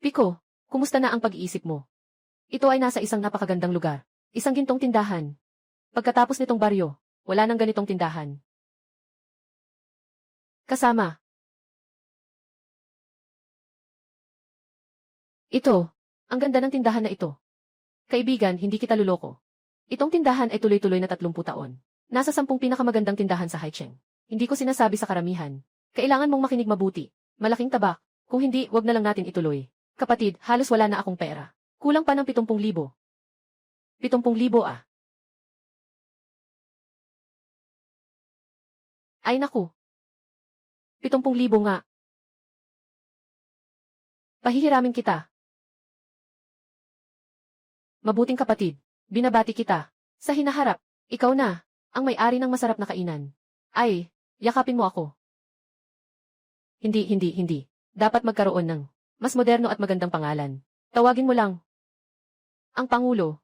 Pico, kumusta na ang pag-iisip mo? Ito ay nasa isang napakagandang lugar. Isang gintong tindahan. Pagkatapos nitong baryo, wala nang ganitong tindahan. Kasama. Ito. Ang ganda ng tindahan na ito. Kaibigan, hindi kita luloko. Itong tindahan ay tuloy-tuloy na 30 taon. Nasa 10 pinakamagandang tindahan sa Haicheng. Hindi ko sinasabi sa karamihan. Kailangan mong makinig mabuti. Malaking tabak. Kung hindi, wag na lang natin ituloy. Kapatid, halos wala na akong pera. Kulang pa ng 70,000. 70,000 ah. Ay naku. 70,000 nga. Pahihiramin kita. Mabuting kapatid, binabati kita. Sa hinaharap, ikaw na, ang may-ari ng masarap na kainan. Ay, yakapin mo ako. Hindi. Dapat magkaroon ng mas moderno at magandang pangalan. Tawagin mo lang ang Pangulo.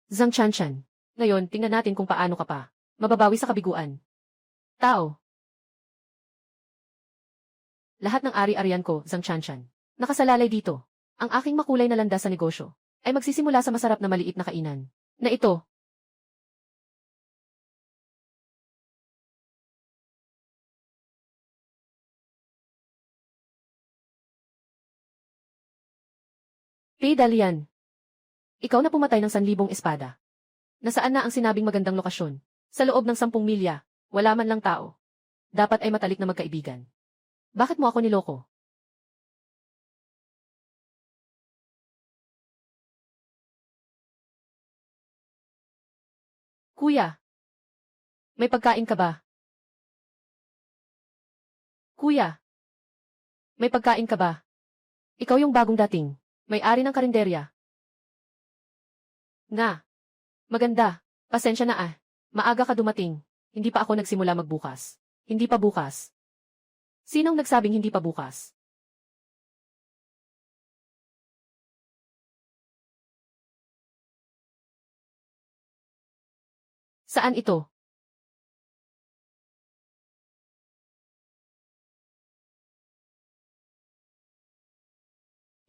Zhang Chanchan. Ngayon, tingnan natin kung paano ka pa mababawi sa kabiguan. Tao. Lahat ng ari-arian ko, Zhang Chanchan, nakasalalay dito. Ang aking makulay na landas sa negosyo ay magsisimula sa masarap na maliit na kainan. Na ito. Pei Dalian. Ikaw na pumatay ng 1,000 espada. Nasaan na ang sinabing magandang lokasyon? Sa loob ng 10 milya, wala man lang tao. Dapat ay matalik na magkaibigan. Bakit mo ako niloko? Kuya. May pagkain ka ba? Kuya. May pagkain ka ba? Ikaw yung bagong dating. May-ari ng karinderya. Nga. Maganda. Pasensya na ah. Maaga ka dumating. Hindi pa ako nagsimula magbukas. Hindi pa bukas. Sinong nagsabing hindi pa bukas? Saan ito?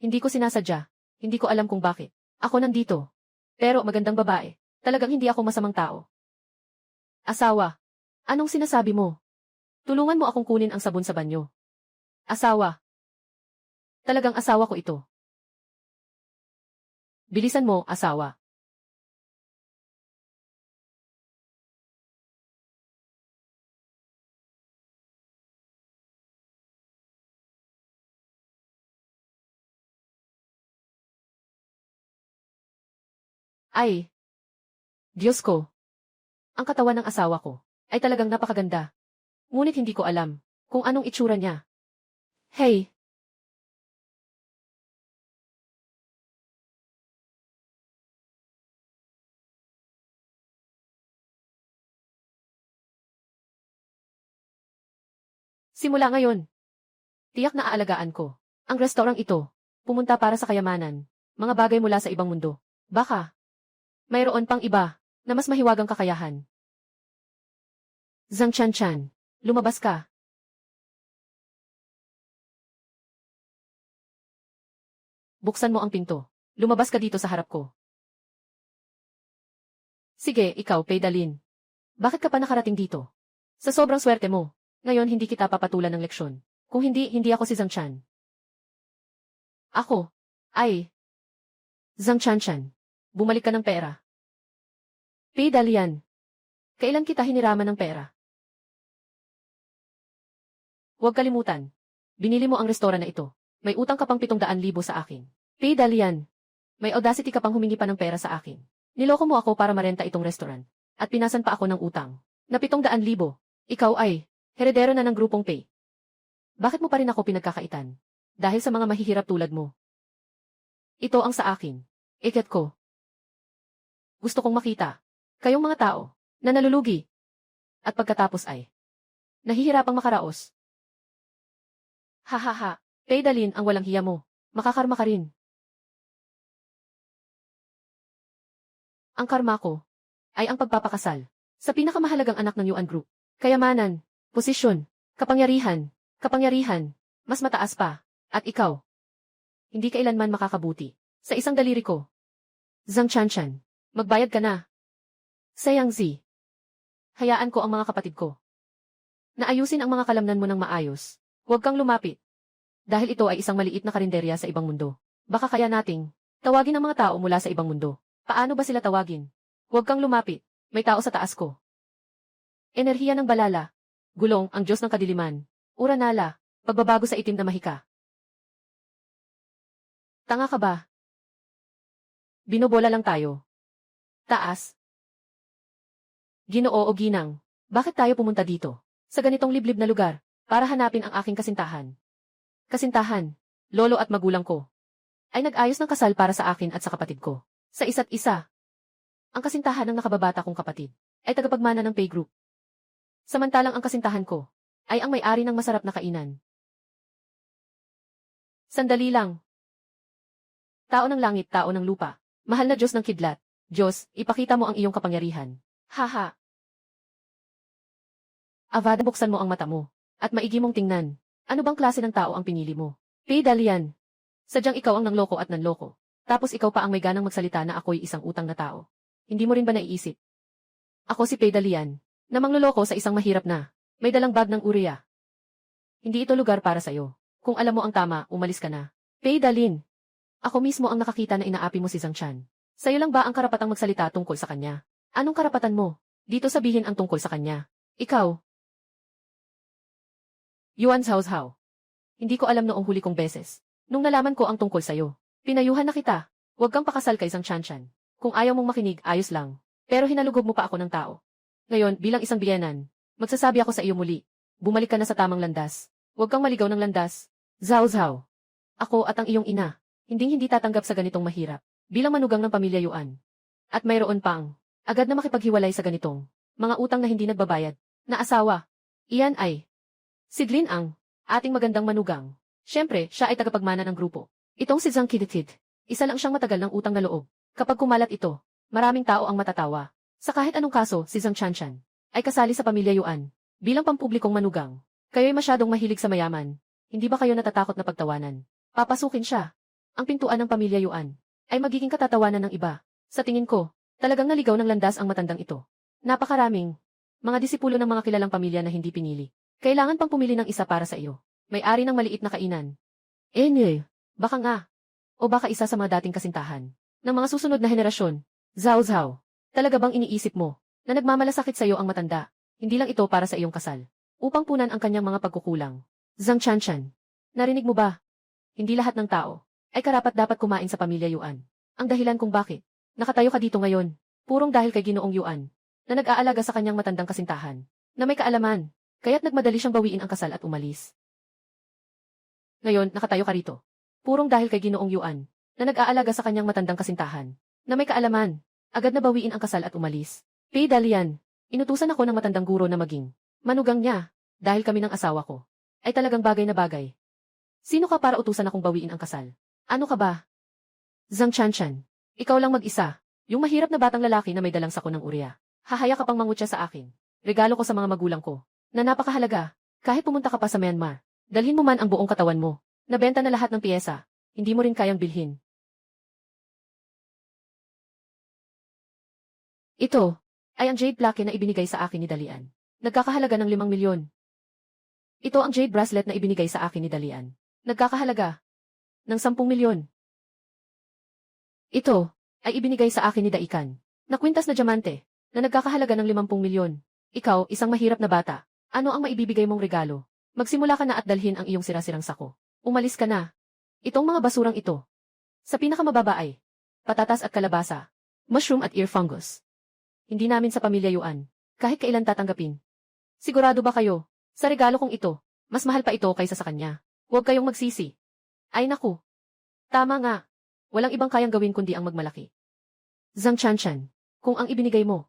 Hindi ko sinasadya. Hindi ko alam kung bakit. Ako nandito. Pero magandang babae. Talagang hindi ako masamang tao. Asawa. Anong sinasabi mo? Tulungan mo akong kunin ang sabon sa banyo. Asawa. Talagang asawa ko ito. Bilisan mo, asawa. Ay. Diyos ko. Ang katawan ng asawa ko ay talagang napakaganda. Ngunit hindi ko alam kung anong itsura niya. Hey. Simula ngayon. Tiyak na aalagaan ko ang restaurant ito. Pumunta para sa kayamanan. Mga bagay mula sa ibang mundo. Baka. Mayroon pang iba na mas mahiwagang kakayahan. Zhang Chanchan. Lumabas ka. Buksan mo ang pinto. Lumabas ka dito sa harap ko. Sige, ikaw, Pei Dalin. Bakit ka pa nakarating dito? Sa sobrang swerte mo, ngayon hindi kita papatulan ng leksyon. Kung hindi, hindi ako si Zhang Chan. Ako. Ay. Zhang Chanchan. Bumalik ka ng pera. Pei Dalian. Kailan kita hiniraman ng pera? Huwag kalimutan. Binili mo ang restoran na ito. May utang ka pang 700,000 sa akin. Pei Dalian. May audacity ka pang humingi pa ng pera sa akin. Niloko mo ako para marenta itong restaurant. At pinasan pa ako ng utang. Na 700,000. Ikaw ay heredero na ng grupong Pei. Bakit mo pa rin ako pinagkakaitan? Dahil sa mga mahihirap tulad mo. Ito ang sa akin. Ikat ko. Gusto kong makita. Kayong mga tao na nalulugi. At pagkatapos ay nahihirapang makaraos. Hahaha. Pei Dalin ang walang hiya mo. Makakarma ka rin. Ang karma ko ay ang pagpapakasal sa pinakamahalagang anak ng Yuan Group. Kayamanan, posisyon, Kapangyarihan. Kapangyarihan. Mas mataas pa. At ikaw. Hindi kailanman makakabuti. Sa isang daliri ko. Zhang Chanchan. Magbayad ka na. Sayang Zi. Hayaan ko ang mga kapatid ko. Naayusin ang mga kalamnan mo ng maayos. Huwag kang lumapit. Dahil ito ay isang maliit na karinderya sa ibang mundo. Baka kaya nating tawagin ang mga tao mula sa ibang mundo. Paano ba sila tawagin? Huwag kang lumapit. May tao sa taas ko. Enerhiya ng balala. Gulong, ang Diyos ng kadiliman. Uranala. Pagbabago sa itim na mahika. Tanga ka ba? Binobola lang tayo. Taas. Ginoo o ginang, bakit tayo pumunta dito? Sa ganitong liblib na lugar, para hanapin ang aking kasintahan. Kasintahan, lolo at magulang ko, ay nag-ayos ng kasal para sa akin at sa kapatid ko. Sa isa't isa. Ang kasintahan ng nakababata kong kapatid, ay tagapagmana ng pay group. Samantalang ang kasintahan ko, ay ang may-ari ng masarap na kainan. Sandali lang. Tao ng langit, tao ng lupa. Mahal na Diyos ng kidlat. Diyos, ipakita mo ang iyong kapangyarihan. Haha. Avada, buksan mo ang mata mo. At maigi mong tingnan. Ano bang klase ng tao ang pinili mo? P. Dalian. Sadyang ikaw ang nangloko at nanloko. Tapos ikaw pa ang may ganang magsalita na ako'y isang utang na tao. Hindi mo rin ba naiisip? Ako si P. Dalian, na mangloloko sa isang mahirap na may dalang bag ng urea. Hindi ito lugar para sa'yo. Kung alam mo ang tama, umalis ka na. P. Dalin. Ako mismo ang nakakita na inaapi mo si Zhang Chan. Sa'yo lang ba ang karapatang magsalita tungkol sa kanya? Anong karapatan mo? Dito sabihin ang tungkol sa kanya. Ikaw. Yuan Zhaozhao. Hindi ko alam noong huli kong beses. Nung nalaman ko ang tungkol sa'yo. Pinayuhan na kita. Huwag kang pakasal kay Zhang Chanchan. Kung ayaw mong makinig, ayos lang. Pero hinalugog mo pa ako ng tao. Ngayon, bilang isang biyenan, magsasabi ako sa iyo muli. Bumalik ka na sa tamang landas. Huwag kang maligaw ng landas. Zhaozhao. Ako at ang iyong ina. Hindi tatanggap sa ganitong mahirap. Bilang manugang ng pamilya Yuan. At mayroon pang, agad na makipaghiwalay sa ganitong mga utang na hindi nagbabayad. Na asawa. Iyan ay si Glin Ang, ating magandang manugang. Siyempre, siya ay tagapagmana ng grupo. Itong si Zhang Kidikid. Isa lang siyang matagal ng utang na loob. Kapag kumalat ito, maraming tao ang matatawa. Sa kahit anong kaso, si Zhang Chanchan ay kasali sa pamilya Yuan. Bilang pampublikong manugang, kayo'y masyadong mahilig sa mayaman. Hindi ba kayo natatakot na pagtawanan? Papasukin siya. Ang pintuan ng pamilya Yuan ay magiging katatawanan ng iba. Sa tingin ko, talagang naligaw ng landas ang matandang ito. Napakaraming mga disipulo ng mga kilalang pamilya na hindi pinili. Kailangan pang pumili ng isa para sa iyo. May-ari ng maliit na kainan. Baka nga. O baka isa sa mga dating kasintahan ng mga susunod na henerasyon. Zhaozhao, talaga bang iniisip mo na nagmamalasakit sa iyo ang matanda? Hindi lang ito para sa iyong kasal. Upang punan ang kanyang mga pagkukulang. Zhang Chanchan, narinig mo ba? Hindi lahat ng tao ay karapat-dapat kumain sa pamilya Yuan. Ang dahilan kung bakit nakatayo ka dito ngayon, purong dahil kay Ginoong Yuan, na nag-aalaga sa kanyang matandang kasintahan, na may kaalaman, kaya't nagmadali siyang bawiin ang kasal at umalis. Ngayon, nakatayo ka rito. Purong dahil kay Ginoong Yuan, na nag-aalaga sa kanyang matandang kasintahan, na may kaalaman, agad na bawiin ang kasal at umalis. P. Dalian, inutusan ako ng matandang guro na maging manugang niya, dahil kami ng asawa ko, ay talagang bagay na bagay. Sino ka para utusan akong bawiin ang kasal? Ano ka ba? Zhang Chanchan, ikaw lang mag-isa, yung mahirap na batang lalaki na may dalang sako ng urea. Hahaya ka pang mangutya sa akin. Regalo ko sa mga magulang ko, na napakahalaga, kahit pumunta ka pa sa Myanmar. Dalhin mo man ang buong katawan mo. Nabenta na lahat ng piyesa. Hindi mo rin kayang bilhin. Ito ay ang jade plaque na ibinigay sa akin ni Dalian. Nagkakahalaga ng 5 milyon. Ito ang jade bracelet na ibinigay sa akin ni Dalian. Nagkakahalaga ng 10 milyon. Ito ay ibinigay sa akin ni Daikan na kwintas na diamante na nagkakahalaga ng 50 milyon. Ikaw, isang mahirap na bata. Ano ang maibibigay mong regalo? Magsimula ka na at dalhin ang iyong sira-sirang sako. Umalis ka na. Itong mga basurang ito. Sa pinakamababa ay patatas at kalabasa, mushroom at ear fungus. Hindi namin sa pamilya Yuan, kahit kailan tatanggapin. Sigurado ba kayo, sa regalo kong ito, mas mahal pa ito kaysa sa kanya? Huwag kayong magsisi. Ay naku. Tama nga. Walang ibang kayang gawin kundi ang magmalaki. Zhang Chanchan, kung ang ibinigay mo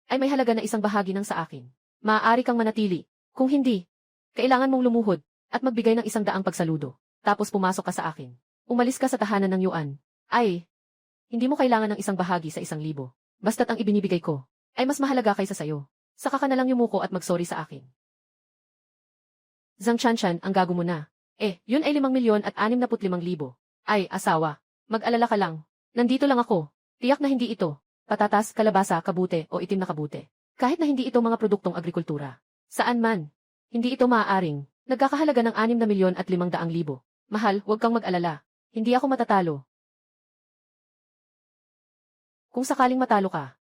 ay may halaga na isang bahagi ng sa akin, maaari kang manatili. Kung hindi, kailangan mong lumuhod at magbigay ng 100 pagsaludo. Tapos pumasok ka sa akin. Umalis ka sa tahanan ng Yuan. Ay, hindi mo kailangan ng isang bahagi sa 1,000. Basta't ang ibinibigay ko ay mas mahalaga kaysa sayo. Saka ka na lang yumuko at magsorry sa akin. Zhang Chanchan, ang gago mo na. Yun ay 5,065,000. Ay, asawa. Mag-alala ka lang. Nandito lang ako. Tiyak na hindi ito. Patatas, kalabasa, kabute, o itim na kabute. Kahit na hindi ito mga produktong agrikultura. Saan man. Hindi ito maaaring. Nagkakahalaga ng 6,500,000. Mahal, huwag kang mag-alala. Hindi ako matatalo. Kung sakaling matalo ka,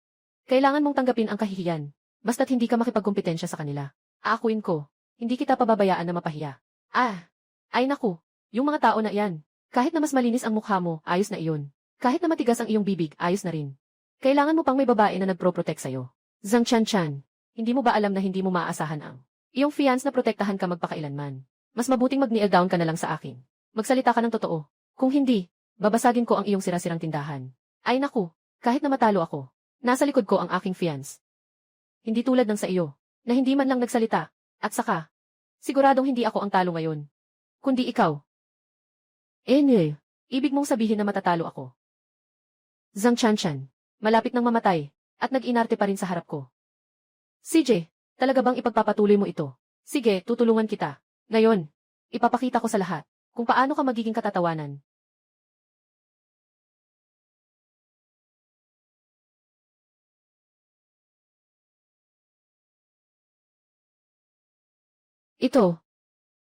kailangan mong tanggapin ang kahihiyan. Basta't hindi ka makipagkompetensya sa kanila. Aakuin ko. Hindi kita pababayaan na mapahiya. Ay naku. Yung mga tao na iyan. Kahit na mas malinis ang mukha mo, ayos na iyon. Kahit na matigas ang iyong bibig, ayos na rin. Kailangan mo pang may babae na nagpro-protect sa'yo. Zhang Chanchan, hindi mo ba alam na hindi mo maaasahan ang iyong fiance na protektahan ka magpakailanman? Mas mabuting mag-kneel down ka na lang sa akin. Magsalita ka ng totoo. Kung hindi, babasagin ko ang iyong sirasirang tindahan. Ay naku, kahit na matalo ako, nasa likod ko ang aking fiance. Hindi tulad ng sa iyo, na hindi man lang nagsalita, at saka, siguradong hindi ako ang talo ngayon. Kundi ikaw. Ibig mong sabihin na matatalo ako. Zhang Chanchan, malapit nang mamatay, at nag-inarte pa rin sa harap ko. CJ, talaga bang ipagpapatuloy mo ito? Sige, tutulungan kita. Ngayon, ipapakita ko sa lahat, kung paano ka magiging katatawanan.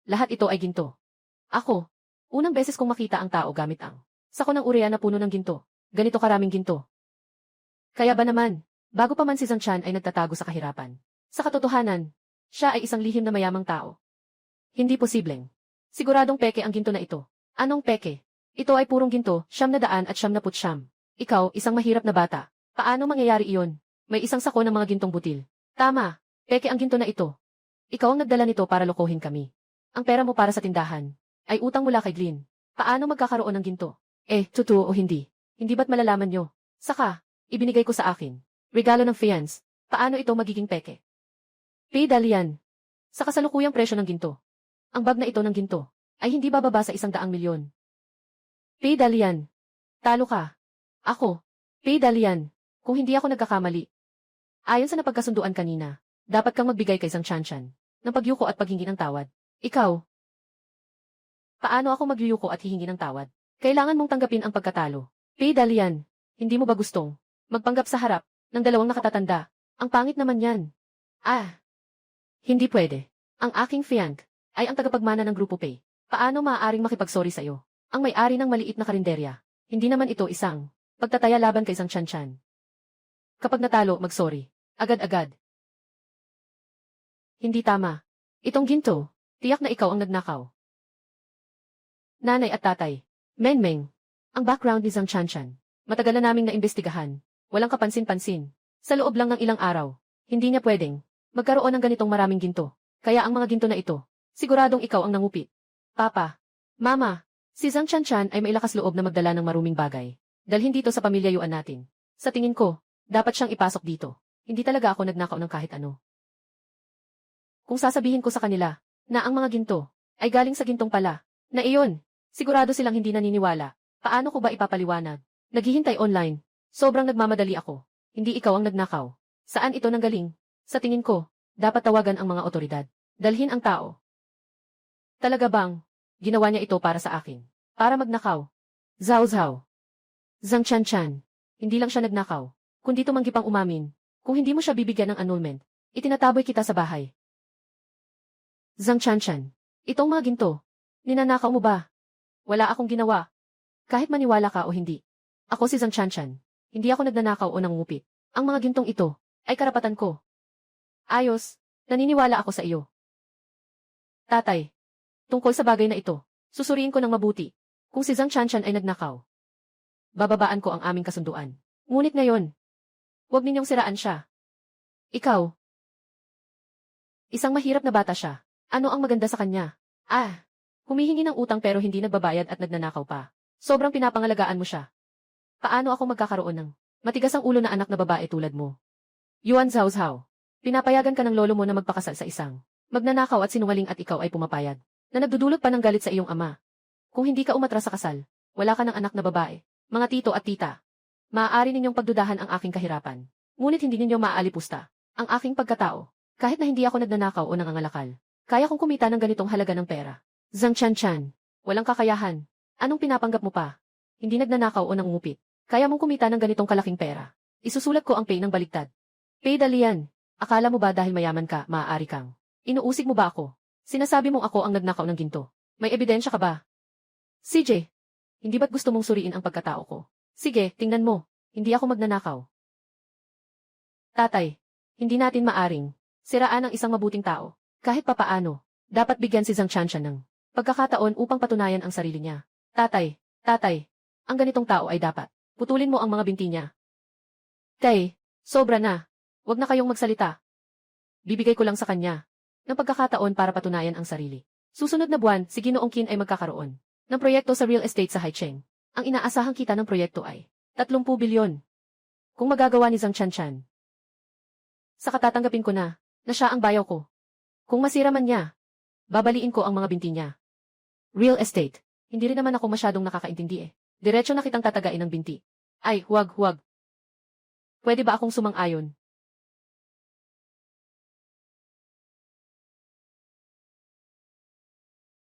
Lahat ito ay ginto. Ako, unang beses kong makita ang tao gamit ang sako ng urea na puno ng ginto. Ganito karaming ginto. Kaya ba naman, bago pa man si Zhang Chan ay nagtatago sa kahirapan. Sa katotohanan, siya ay isang lihim na mayamang tao. Hindi posibleng. Siguradong peke ang ginto na ito. Anong peke? Ito ay purong ginto, 900 at 999. Ikaw, isang mahirap na bata. Paano mangyayari iyon? May isang sako ng mga gintong butil. Tama, peke ang ginto na ito. Ikaw ang nagdala nito para lokohin kami. Ang pera mo para sa tindahan ay utang mula kay Glynn. Paano magkakaroon ng ginto? Totoo o hindi? Hindi ba't malalaman nyo? Saka, ibinigay ko sa akin. Regalo ng fiance. Paano ito magiging peke? Dalian. Sa kasalukuyang presyo ng ginto. Ang bag na ito ng ginto ay hindi bababa sa 100,000,000. Dalian. Talo ka. Ako. Dalian. Kung hindi ako nagkakamali. Ayon sa napagkasunduan kanina, dapat kang magbigay kay Zhang Chanchan ng pagyuko at paghingi ng tawad. Ikaw. Paano ako magyuyuko at hihingi ng tawad? Kailangan mong tanggapin ang pagkatalo. Dalian. Hindi mo ba gustong magpanggap sa harap ng dalawang nakatatanda? Ang pangit naman yan. Hindi pwede. Ang aking fiancé ay ang tagapagmana ng Grupo Pay. Paano maaaring makipagsorry sa'yo? Ang may-ari ng maliit na karinderya. Hindi naman ito isang pagtataya laban kay Zhang Chanchan. Kapag natalo, magsorry. Agad-agad. Hindi tama. Itong ginto, tiyak na ikaw ang nagnakaw. Nanay at tatay. Menmeng. Ang background ni Zhang Chanchan. Matagal na naming naimbestigahan. Walang kapansin-pansin. Sa loob lang ng ilang araw, hindi niya pwedeng magkaroon ng ganitong maraming ginto. Kaya ang mga ginto na ito, siguradong ikaw ang nangupit. Papa. Mama. Si Zhang Chanchan ay mailakas loob na magdala ng maruming bagay. Dalhin dito sa pamilyayuan natin. Sa tingin ko, dapat siyang ipasok dito. Hindi talaga ako nagnakaw ng kahit ano. Kung sasabihin ko sa kanila na ang mga ginto ay galing sa gintong pala, na iyon, sigurado silang hindi naniniwala. Paano ko ba ipapaliwanag? Naghihintay online. Sobrang nagmamadali ako. Hindi ikaw ang nagnakaw. Saan ito nanggaling? Sa tingin ko, dapat tawagan ang mga otoridad. Dalhin ang tao. Talaga bang ginawa niya ito para sa akin? Para magnakaw? Zhao Zhao. Zhang Chanchan. Hindi lang siya nagnakaw, kundi tumanggi pang umamin. Kung hindi mo siya bibigyan ng annulment, itinataboy kita sa bahay. Zhang Chanchan. Itong mga ginto. Ninanakaw mo ba? Wala akong ginawa. Kahit maniwala ka o hindi. Ako si Zhang Chanchan. Hindi ako nagnanakaw o nangungupit. Ang mga gintong ito ay karapatan ko. Ayos, naniniwala ako sa iyo. Tatay, tungkol sa bagay na ito, susuriin ko ng mabuti. Kung si Zhang Chanchan ay nagnakaw, bababaan ko ang aming kasunduan. Ngunit ngayon, huwag ninyong siraan siya. Ikaw, isang mahirap na bata siya. Ano ang maganda sa kanya? Humihingi ng utang pero hindi nagbabayad at nagnanakaw pa. Sobrang pinapangalagaan mo siya. Paano ako magkakaroon ng matigas ang ulo na anak na babae tulad mo? Yuan Zhao Zhao. Pinapayagan ka ng lolo mo na magpakasal sa isang magnanakaw at sinungaling at ikaw ay pumapayag, na nagdudulot pa ng galit sa iyong ama. Kung hindi ka umatras sa kasal, wala ka ng anak na babae, mga tito at tita. Maaari ninyong pagdudahan ang aking kahirapan. Ngunit hindi ninyo maaalipusta ang aking pagkatao, kahit na hindi ako nagnanakaw o nangangalakal. Kaya kong kumita ng ganitong halaga ng pera. Zhang Chanchan, walang kakayahan. Anong pinapanggap mo pa? Hindi nagnanakaw o nangungupit. Kaya mong kumita ng ganitong kalaking pera. Isusulat ko ang pay ng baligtad. Pay Dalian, akala mo ba dahil mayaman ka, maaari kang? Inuusig mo ba ako? Sinasabi mong ako ang nagnakaw ng ginto. May ebidensya ka ba? CJ, hindi ba't gusto mong suriin ang pagkatao ko? Sige, tingnan mo. Hindi ako magnanakaw. Tatay, hindi natin maaring siraan ang isang mabuting tao. Kahit papaano, dapat bigyan si Zhang Chanchan ng pagkakataon upang patunayan ang sarili niya. Tatay, ang ganitong tao ay dapat putulin mo ang mga binti niya. Tay, sobra na. Huwag na kayong magsalita. Bibigay ko lang sa kanya ng pagkakataon para patunayan ang sarili. Susunod na buwan, si Ginoong Qin ay magkakaroon ng proyekto sa real estate sa Haicheng. Ang inaasahang kita ng proyekto ay 30 bilyon. Kung magagawa ni Zhang Chanchan, saka tatanggapin ko na siya ang bayaw ko. Kung masira man niya, babaliin ko ang mga binti niya. Real estate. Hindi rin naman ako masyadong nakakaintindi eh. Diretso na kitang tatagain ng binti. Ay, huwag. Pwede ba akong sumang-ayon?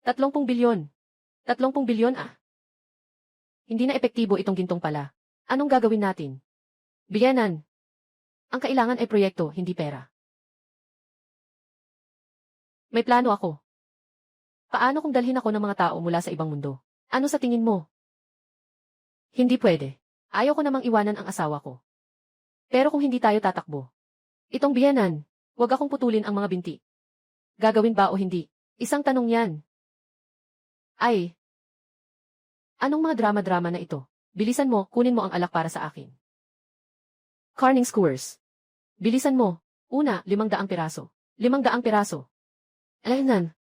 ₱30 bilyon. 30 bilyon ah. Hindi na epektibo itong gintong pala. Anong gagawin natin? Biyanan. Ang kailangan ay proyekto, hindi pera. May plano ako. Paano kung dalhin ako ng mga tao mula sa ibang mundo? Ano sa tingin mo? Hindi pwede. Ayaw ko namang iwanan ang asawa ko. Pero kung hindi tayo tatakbo, itong biyanan, huwag akong putulin ang mga binti. Gagawin ba o hindi? Isang tanong yan. Ay. Anong mga drama-drama na ito? Bilisan mo, kunin mo ang alak para sa akin. Carning skewers. Bilisan mo. Una, 500 piraso. 500 piraso. Alainan.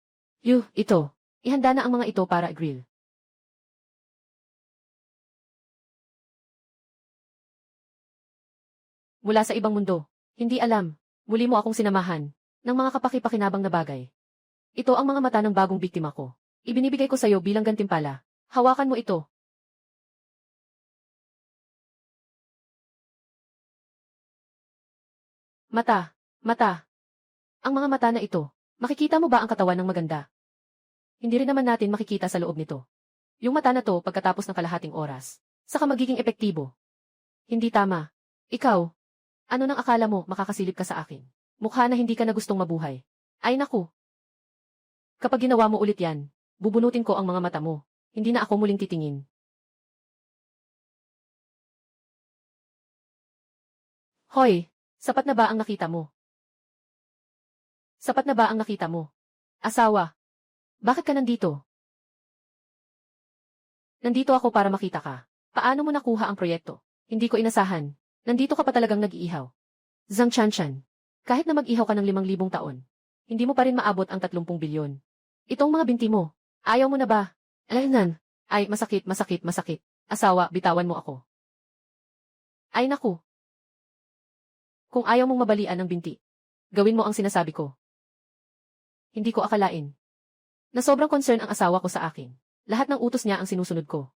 Ito. Ihanda na ang mga ito para grill. Mula sa ibang mundo. Hindi alam. Muli mo akong sinamahan ng mga kapaki-pakinabang na bagay. Ito ang mga mata ng bagong biktima ko. Ibinibigay ko sa iyo bilang gantimpala. Hawakan mo ito. Mata. Ang mga mata na ito. Makikita mo ba ang katawan ng maganda? Hindi rin naman natin makikita sa loob nito. Yung mata na to pagkatapos ng kalahating oras. Saka magiging epektibo. Hindi tama. Ikaw. Ano nang akala mo makakasilip ka sa akin? Mukha na hindi ka na gustong mabuhay. Ay naku. Kapag ginawa mo ulit yan, bubunutin ko ang mga mata mo. Hindi na ako muling titingin. Hoy, sapat na ba ang nakita mo? Sapat na ba ang nakita mo? Asawa. Bakit ka nandito? Nandito ako para makita ka. Paano mo nakuha ang proyekto? Hindi ko inasahan. Nandito ka pa talagang nag-iihaw. Zhang Chanchan. Kahit na mag-ihaw ka ng 5,000 taon, hindi mo pa rin maabot ang 30 bilyon. Itong mga binti mo, ayaw mo na ba? Alainan. Ay, masakit. Asawa, bitawan mo ako. Ay naku. Kung ayaw mong mabalian ng binti, gawin mo ang sinasabi ko. Hindi ko akalain na sobrang concern ang asawa ko sa akin. Lahat ng utos niya ang sinusunod ko.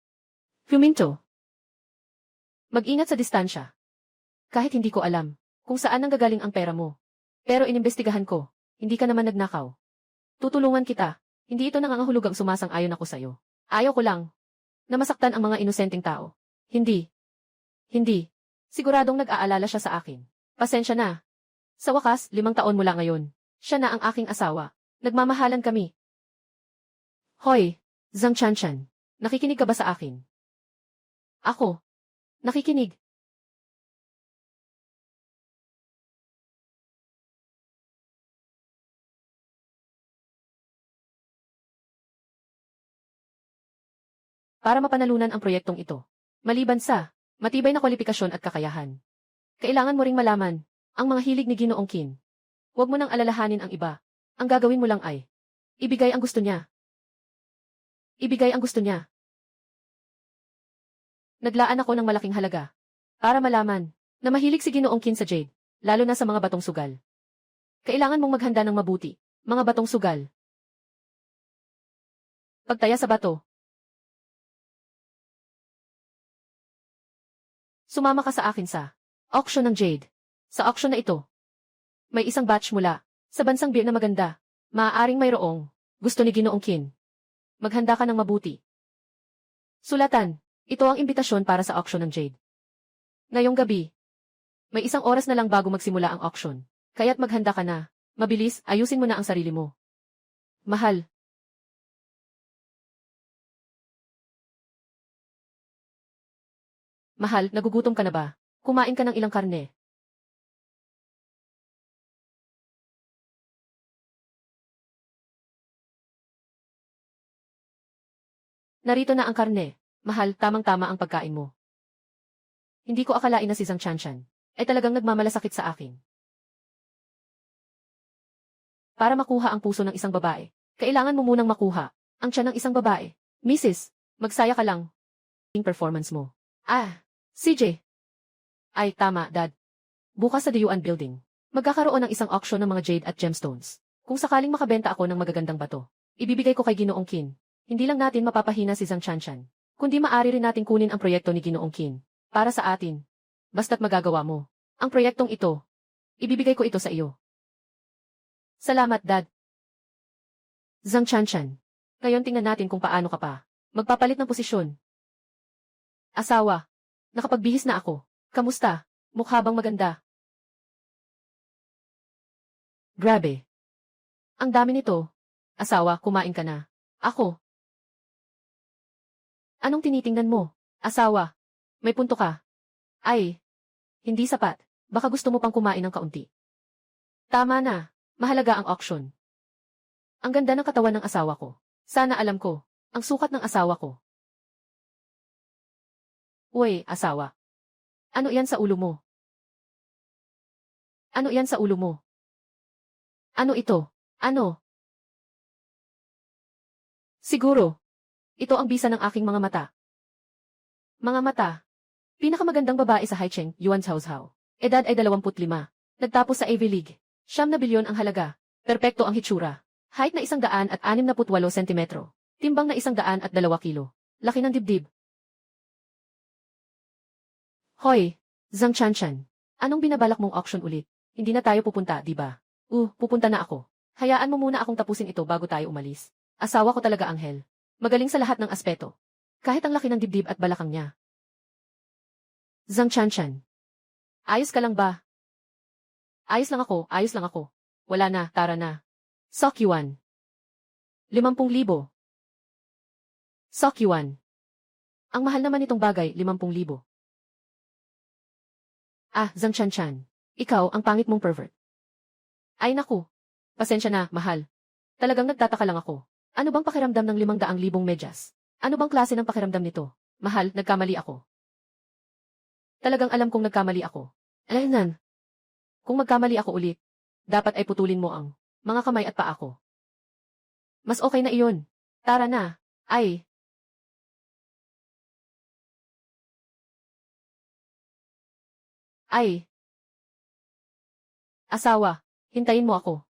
Huminto. Mag-ingat sa distansya. Kahit hindi ko alam kung saan nanggagaling ang pera mo. Pero inimbestigahan ko, hindi ka naman nagnakaw. Tutulungan kita. Hindi ito nangangahulugang sumasang-ayon ako sa'yo. Ayaw ko lang na masaktan ang mga inosenteng tao. Hindi. Siguradong nag-aalala siya sa akin. Pasensya na. Sa wakas, 5 taon mula ngayon, siya na ang aking asawa. Nagmamahalan kami. Hoy, Zhang Chanchan, nakikinig ka ba sa akin? Ako. Nakikinig. Para mapanalunan ang proyektong ito. Maliban sa matibay na kwalifikasyon at kakayahan. Kailangan mo ring malaman ang mga hilig ni Ginoong Qin. Huwag mo nang alalahanin ang iba. Ang gagawin mo lang ay ibigay ang gusto niya. Naglaan ako ng malaking halaga para malaman na mahilig si Ginoong Qin sa jade, lalo na sa mga batong sugal. Kailangan mong maghanda ng mabuti, mga batong sugal. Pagtaya sa bato. Sumama ka sa akin sa auction ng jade. Sa auction na ito, may isang batch mula sa bansang beer na maganda. Maaaring mayroong gusto ni Ginoong Qin. Maghanda ka ng mabuti. Sulatan, ito ang imbitasyon para sa auction ng Jade. Ngayong gabi, may 1 oras na lang bago magsimula ang auction. Kaya't maghanda ka na. Mabilis, ayusin mo na ang sarili mo. Mahal. Mahal, nagugutom ka na ba? Kumain ka ng ilang karne. Narito na ang karne. Mahal, tamang-tama ang pagkain mo. Hindi ko akalain na si Zhang Chanshan ay talagang nagmamalasakit sa akin. Para makuha ang puso ng isang babae, kailangan mo munang makuha ang tiyan ng isang babae. Mrs., magsaya ka lang. Yung performance mo. CJ. Ay, tama, Dad. Bukas sa Diyuan Building, magkakaroon ng isang auction ng mga jade at gemstones. Kung sakaling makabenta ako ng magagandang bato, ibibigay ko kay Ginoong Qin. Hindi lang natin mapapahina si Zhang Chanshan, kundi maaari rin natin kunin ang proyekto ni Ginoong Qin. Para sa atin. Basta't magagawa mo ang proyektong ito, ibibigay ko ito sa iyo. Salamat, Dad. Zhang Chanshan. Ngayon tingnan natin kung paano ka pa magpapalit ng posisyon. Asawa. Nakapagbihis na ako. Kamusta? Mukha bang maganda? Grabe. Ang dami nito. Asawa, kumain ka na. Ako. Anong tinitingnan mo? Asawa. May punto ka. Ay. Hindi sapat. Baka gusto mo pang kumain ng kaunti. Tama na. Mahalaga ang auction. Ang ganda ng katawan ng asawa ko. Sana alam ko. Ang sukat ng asawa ko. Uy, asawa. Ano yan sa ulo mo? Ano yan sa ulo mo? Ano ito? Ano? Siguro. Ito ang bisa ng aking mga mata. Mga mata. Pinakamagandang babae sa Haicheng, Yuan Chaozhao. Edad ay 25. Nagtapos sa Ivy League. 9 bilyon ang halaga. Perpekto ang hitsura. Height na 168 sentimetro. Timbang na 102 kilo. Laki ng dibdib. Hoy, Zhang Chanshan. Anong binabalak mong auction ulit? Hindi na tayo pupunta, di ba? Pupunta na ako. Hayaan mo muna akong tapusin ito bago tayo umalis. Asawa ko talaga anghel. Magaling sa lahat ng aspeto. Kahit ang laki ng dibdib at balakang niya. Zhang Chanshan. Ayos ka lang ba? Ayos lang ako. Wala na, tara na. Sok Yuan. 50,000. Sok Yuan. Ang mahal naman itong bagay, 50,000. Zhang Chanshan. Ikaw, ang pangit mong pervert. Ay naku. Pasensya na, mahal. Talagang nagtataka lang ako. Ano bang pakiramdam ng 500,000 medyas? Ano bang klase ng pakiramdam nito? Mahal, nagkamali ako. Talagang alam kong nagkamali ako. Alaynan. Kung magkamali ako ulit, dapat ay putulin mo ang mga kamay at paa ko. Mas okay na iyon. Tara na. Ay. Asawa, hintayin mo ako.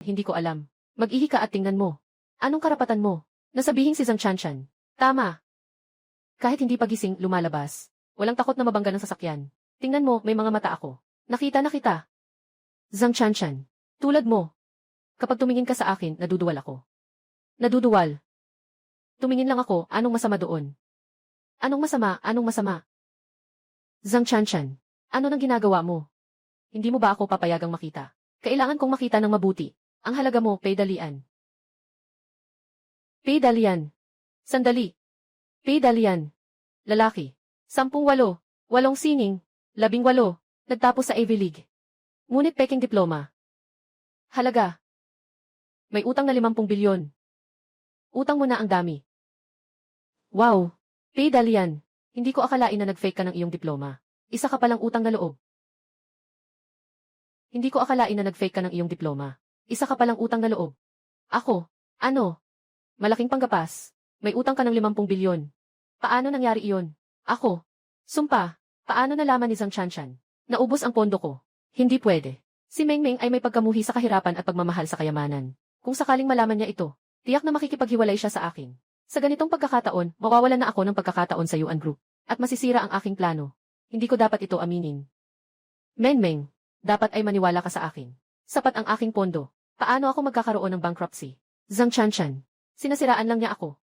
Hindi ko alam. Mag-ihi ka at tingnan mo. Anong karapatan mo? Nasabihin si Zhang Chanshan. Tama. Kahit hindi pagising, lumalabas. Walang takot na mabangga ng sasakyan. Tingnan mo, may mga mata ako. Nakita na kita. Zhang Chanshan. Tulad mo. Kapag tumingin ka sa akin, naduduwal ako. Naduduwal. Tumingin lang ako, anong masama doon? Anong masama? Zhang Chanshan. Ano nang ginagawa mo? Hindi mo ba ako papayagang makita? Kailangan kong makita ng mabuti. Ang halaga mo, Pei Dalian. Pei Dalian. Sandali. Pei Dalian. Lalaki. 10-8. 8 singing. 18. Nagtapos sa Ivy League. Ngunit peking diploma. Halaga. May utang na 50 bilyon. Utang mo na ang dami. Wow. Pei Dalian. Hindi ko akalain na nag-fake ka ng iyong diploma. Isa ka palang utang na loob. Hindi ko akalain na nag-fake ka ng iyong diploma. Isa ka palang utang na loob. Ako. Ano? Malaking panggapas. May utang ka ng 50 bilyon. Paano nangyari iyon? Ako. Sumpa. Paano nalaman ni Zhang Chanshan? Naubos ang pondo ko. Hindi pwede. Si Mengmeng ay may pagkamuhi sa kahirapan at pagmamahal sa kayamanan. Kung sakaling malaman niya ito, tiyak na makikipaghiwalay siya sa akin. Sa ganitong pagkakataon, mawawalan na ako ng pagkakataon sa Yuan Group. At masisira ang aking plano. Hindi ko dapat ito aminin. Mengmeng. Dapat ay maniwala ka sa akin. Sapat ang aking pondo. Paano ako magkakaroon ng bankruptcy? Zhang Chanchan. Sinasiraan lang niya ako.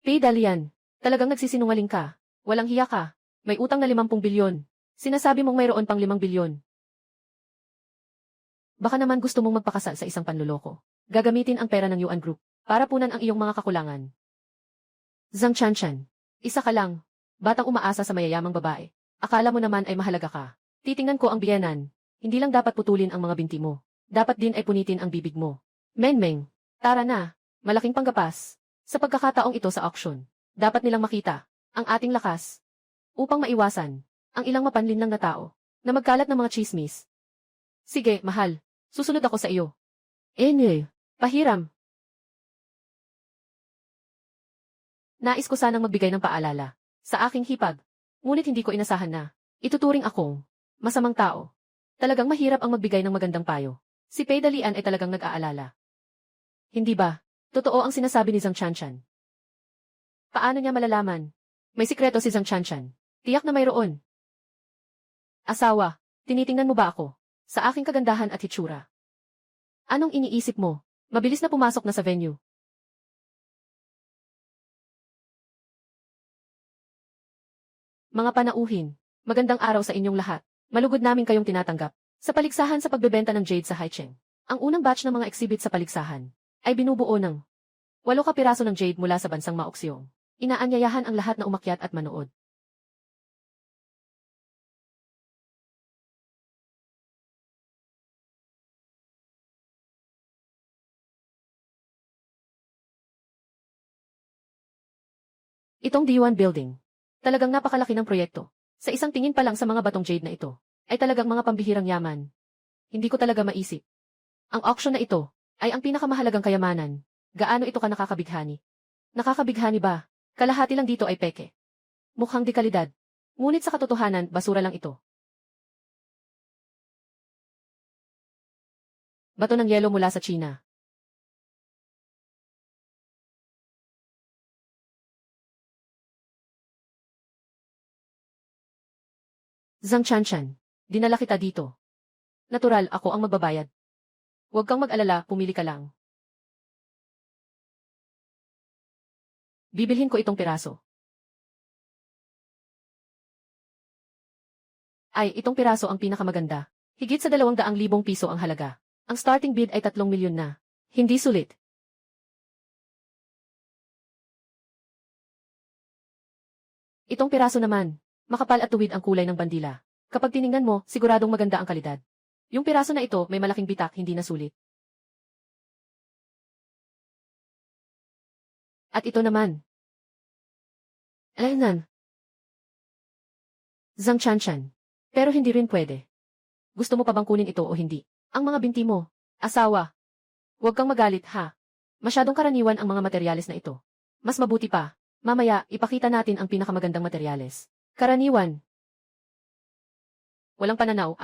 Pei Dalian. Talagang nagsisinungaling ka. Walang hiya ka. May utang na 50 bilyon. Sinasabi mong mayroon pang 5 bilyon. Baka naman gusto mong magpakasal sa isang panluloko. Gagamitin ang pera ng Yuan Group para punan ang iyong mga kakulangan. Zhang Chanchan. Isa ka lang. Batang umaasa sa mayayamang babae. Akala mo naman ay mahalaga ka. Titingnan ko ang biyenan. Hindi lang dapat putulin ang mga binti mo. Dapat din ay punitin ang bibig mo. Menmeng. Tara na. Malaking panggapas. Sa pagkakataong ito sa auction, dapat nilang makita ang ating lakas upang maiwasan ang ilang mapanlinlang na tao na magkalat ng mga chismis. Sige, mahal. Susunod ako sa iyo. Pahiram. Nais ko sanang magbigay ng paalala sa aking hipag, ngunit hindi ko inasahan na ituturing akong masamang tao. Talagang mahirap ang magbigay ng magandang payo. Si Pei Dalian ay talagang nag-aalala. Hindi ba? Totoo ang sinasabi ni Zhang Chanchan. Paano niya malalaman? May sikreto si Zhang Chanchan. Tiyak na mayroon. Asawa, tinitingnan mo ba ako? Sa aking kagandahan at hitsura. Anong iniisip mo? Mabilis na pumasok na sa venue. Mga panauhin, magandang araw sa inyong lahat. Malugod namin kayong tinatanggap sa paligsahan sa pagbebenta ng jade sa Haicheng. Ang unang batch ng mga exhibit sa paligsahan ay binubuo ng 8 kapiraso ng jade mula sa bansang Maoxiong. Inaanyayahan ang lahat na umakyat at manood. Itong D1 building. Talagang napakalaki ng proyekto. Sa isang tingin pa lang sa mga batong jade na ito, ay talagang mga pambihirang yaman. Hindi ko talaga maisip. Ang auction na ito ay ang pinakamahalagang kayamanan. Gaano ito ka nakakabighani? Nakakabighani ba? Kalahati lang dito ay peke. Mukhang di kalidad. Ngunit sa katotohanan, basura lang ito. Bato ng yelo mula sa China. Zhang Chanchan, dinala kita dito. Natural, ako ang magbabayad. Huwag kang mag-alala, pumili ka lang. Bibilhin ko itong piraso. Ay, itong piraso ang pinakamaganda. Higit sa 200,000 piso ang halaga. Ang starting bid ay 3 milyon na. Hindi sulit. Itong piraso naman. Makapal at tuwid ang kulay ng bandila. Kapag tiningnan mo, siguradong maganda ang kalidad. Yung piraso na ito may malaking bitak, hindi na sulit. At ito naman. Alainan. Zhang Chanchan. Pero hindi rin pwede. Gusto mo pa bang kunin ito o hindi? Ang mga binti mo. Asawa. Huwag kang magalit, ha? Masyadong karaniwan ang mga materyales na ito. Mas mabuti pa. Mamaya, ipakita natin ang pinakamagandang materyales. Karaniwan. Walang pananaw,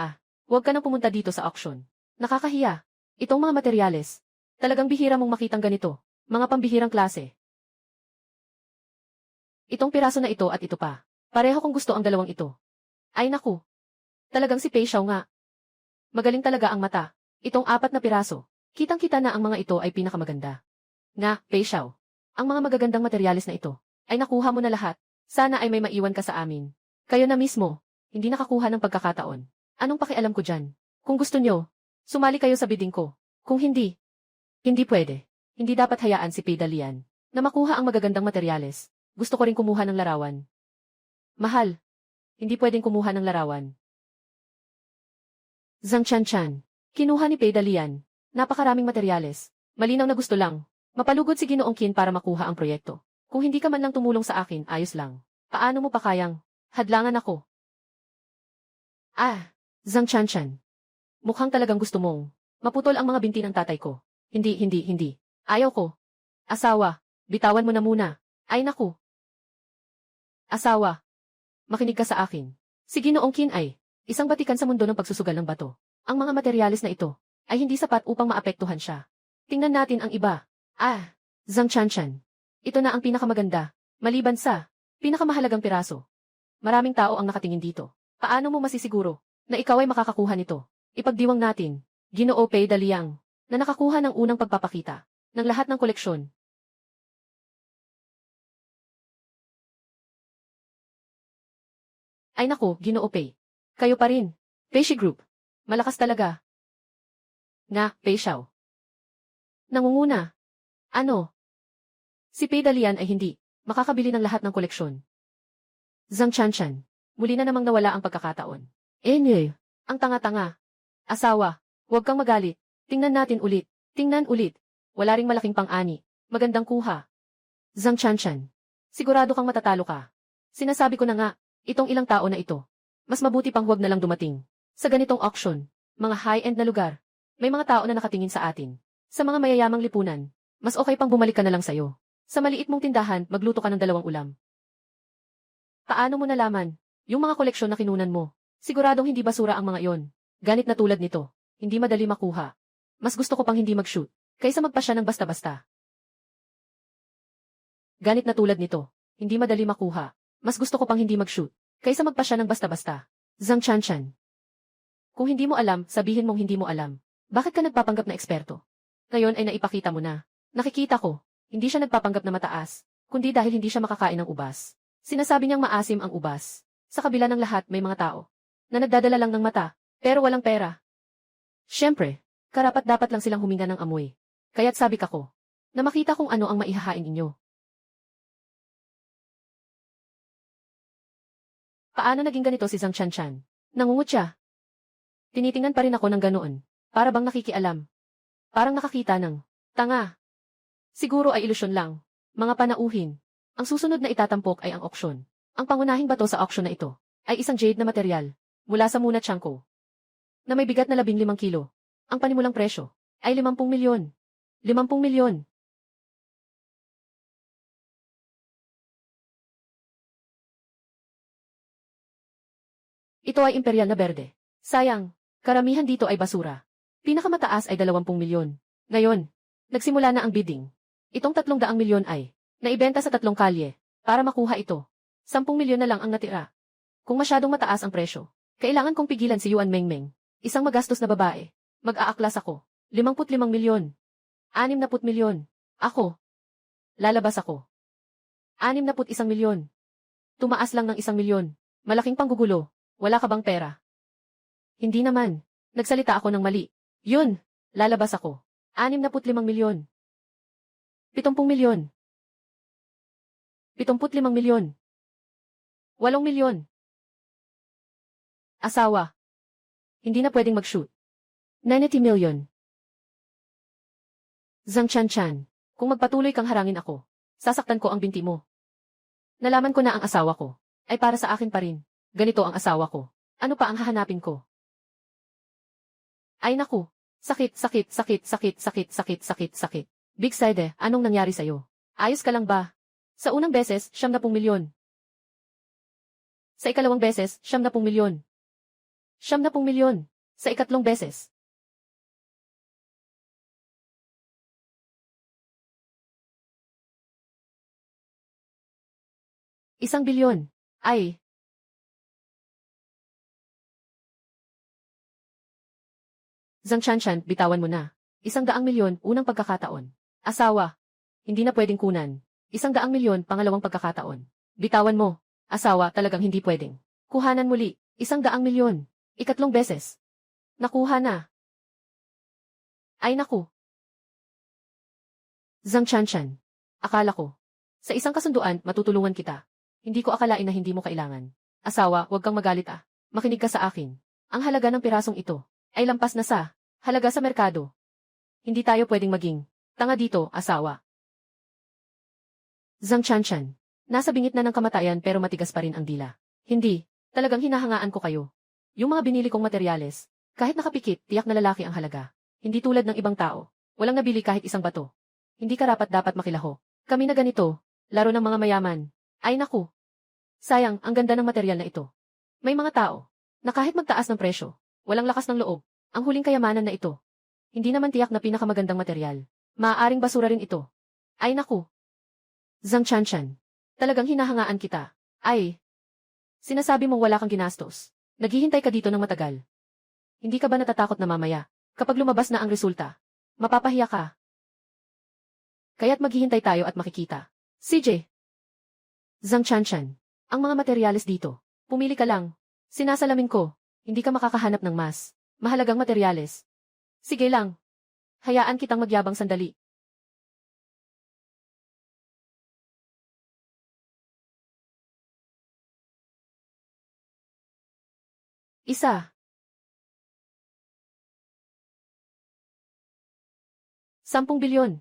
Huwag ka nang pumunta dito sa auction. Nakakahiya. Itong mga materyales. Talagang bihira mong makitang ganito. Mga pambihirang klase. Itong piraso na ito at ito pa. Pareho kong gusto ang dalawang ito. Ay naku. Talagang si Pei Xiao nga. Magaling talaga ang mata. Itong 4 na piraso. Kitang-kita na ang mga ito ay pinakamaganda. Nga, Pei Xiao. Ang mga magagandang materyales na ito ay nakuha mo na lahat. Sana ay may maiwan ka sa amin. Kayo na mismo, hindi nakakuha ng pagkakataon. Anong pakialam ko dyan? Kung gusto nyo, sumali kayo sa bidding ko. Kung hindi, hindi pwede. Hindi dapat hayaan si Pei Dalian na makuha ang magagandang materyales. Gusto ko rin kumuha ng larawan. Mahal, hindi pwedeng kumuha ng larawan. Zhang Chanchan, kinuha ni Pei Dalian. Napakaraming materyales. Malinaw na gusto lang. Mapalugod si Ginoong Qin para makuha ang proyekto. Kung hindi ka man lang tumulong sa akin, ayos lang. Paano mo pa kayang hadlangan ako? Zhang Chanchan. Mukhang talagang gusto mong maputol ang mga binti ng tatay ko. Hindi. Ayaw ko. Asawa, bitawan mo na muna. Ay naku. Asawa, makinig ka sa akin. Si Ginoong Qin ay isang batikan sa mundo ng pagsusugal ng bato. Ang mga materyales na ito ay hindi sapat upang maapektuhan siya. Tingnan natin ang iba. Zhang Chanchan. Ito na ang pinakamaganda, maliban sa pinakamahalagang piraso. Maraming tao ang nakatingin dito. Paano mo masisiguro na ikaw ay makakakuha nito. Ipagdiwang natin, Ginoo Pei Daliang, na nakakuha ng unang pagpapakita ng lahat ng koleksyon. Ay naku, Ginoo Pei. Kayo pa rin. Peishi Group. Malakas talaga. Nga, Pei Xiao. Nangunguna. Ano? Si Pei Dalian ay hindi makakabili ng lahat ng koleksyon. Zhang Chanchan. Muli na namang nawala ang pagkakataon. Ang tanga-tanga. Asawa, huwag kang magalit. Tingnan natin ulit. Tingnan ulit. Wala ring malaking pang-ani. Magandang kuha. Zhang Chanchan. Sigurado kang matatalo ka. Sinasabi ko na nga, itong ilang tao na ito. Mas mabuti pang huwag na lang dumating. Sa ganitong auction, mga high-end na lugar, may mga tao na nakatingin sa atin. Sa mga mayayamang lipunan, mas okay pang bumalik ka na lang sa'yo. Sa maliit mong tindahan, magluto ka ng 2 ulam. Paano mo nalaman? Yung mga koleksyon na kinunan mo. Siguradong hindi basura ang mga iyon. Ganit na tulad nito. Hindi madali makuha. Mas gusto ko pang hindi mag-shoot, kaysa magpa siya ng basta-basta. Ganit na tulad nito. Hindi madali makuha. Mas gusto ko pang hindi mag-shoot, kaysa magpa siya ng basta-basta. Zhang Chanchan. Kung hindi mo alam, sabihin mong hindi mo alam. Bakit ka nagpapanggap na eksperto? Ngayon ay naipakita mo na. Nakikita ko, hindi siya nagpapanggap na mataas, kundi dahil hindi siya makakain ng ubas. Sinasabi niyang maasim ang ubas. Sa kabila ng lahat may mga tao na nagdadala lang ng mata, pero walang pera. Siyempre, karapat-dapat lang silang huminga ng amoy. Kaya't sabi ko, na makita kung ano ang maihahain inyo. Paano naging ganito si Zhang Chanchan? Nangungut siya. Tinitingnan pa rin ako ng ganoon, para bang nakikialam. Parang nakakita ng tanga. Siguro ay ilusyon lang. Mga panauhin. Ang susunod na itatampok ay ang auksyon. Ang pangunahing bato sa auksyon na ito ay isang jade na material mula sa Muna Chanko na may bigat na 15 kilo. Ang panimulang presyo ay 50 milyon. 50 milyon. Ito ay imperial na berde. Sayang, karamihan dito ay basura. Pinakamataas ay 20 milyon. Ngayon, nagsimula na ang bidding. Itong 300 milyon ay naibenta sa 3 kalye para makuha ito. 10 milyon na lang ang natira. Kung masyadong mataas ang presyo, kailangan kong pigilan si Yuan Mengmeng. Isang magastos na babae. Mag-aaklas ako. 55 milyon. 60 milyon. Ako. Lalabas ako. 61 milyon. Tumaas lang ng 1 milyon. Malaking panggugulo. Wala ka bang pera? Hindi naman. Nagsalita ako ng mali. Yun. Lalabas ako. 65 milyon. 70 milyon. 75 milyon. 8 milyon. Asawa. Hindi na pwedeng mag-shoot. 90 million. Zhang Chanchan, kung magpatuloy kang harangin ako, sasaktan ko ang binti mo. Nalaman ko na ang asawa ko ay para sa akin pa rin. Ganito ang asawa ko. Ano pa ang hahanapin ko? Ay naku. Sakit, sakit, sakit, sakit, sakit, sakit, sakit, sakit. Big Side, anong nangyari sa'yo? Ayos ka lang ba? Sa unang beses, 70 milyon. Sa ikalawang beses, 70 milyon. 70 milyon. Sa ikatlong beses. Isang bilyon. Ay. Zhang Chanchan, bitawan mo na. 100 milyon, unang pagkakataon. Asawa. Hindi na pwedeng kunan. 100 milyon, pangalawang pagkakataon. Bitawan mo. Asawa, talagang hindi pwedeng. Kuhanan muli. 100 milyon. Ikatlong beses. Nakuha na. Ay naku. Zhang Chanchan. Akala ko. Sa isang kasunduan, matutulungan kita. Hindi ko akalain na hindi mo kailangan. Asawa, huwag kang magalit ah. Makinig ka sa akin. Ang halaga ng pirasong ito ay lampas na sa halaga sa merkado. Hindi tayo pwedeng maging tanga dito, asawa. Zhang Chanchan. Nasa bingit na ng kamatayan pero matigas pa rin ang dila. Hindi. Talagang hinahangaan ko kayo. Yung mga binili kong materyales, kahit nakapikit, tiyak na lalaki ang halaga. Hindi tulad ng ibang tao. Walang nabili kahit isang bato. Hindi karapat dapat makilaho. Kami na ganito, laro ng mga mayaman. Ay naku. Sayang, ang ganda ng materyal na ito. May mga tao na kahit magtaas ng presyo, walang lakas ng loob. Ang huling kayamanan na ito. Hindi naman tiyak na pinakamagandang materyal. Maaaring basura rin ito. Ay naku. Zhang Chanchan. Talagang hinahangaan kita. Ay. Sinasabi mong wala kang ginastos. Naghihintay ka dito ng matagal. Hindi ka ba natatakot na mamaya, kapag lumabas na ang resulta, mapapahiya ka? Kaya't maghihintay tayo at makikita. CJ. Zhang Chanchan. Ang mga materyales dito. Pumili ka lang. Sinasalamin ko, hindi ka makakahanap ng mas mahalagang materyales. Sige lang. Hayaan kitang magyabang sandali. Isa. 10 bilyon.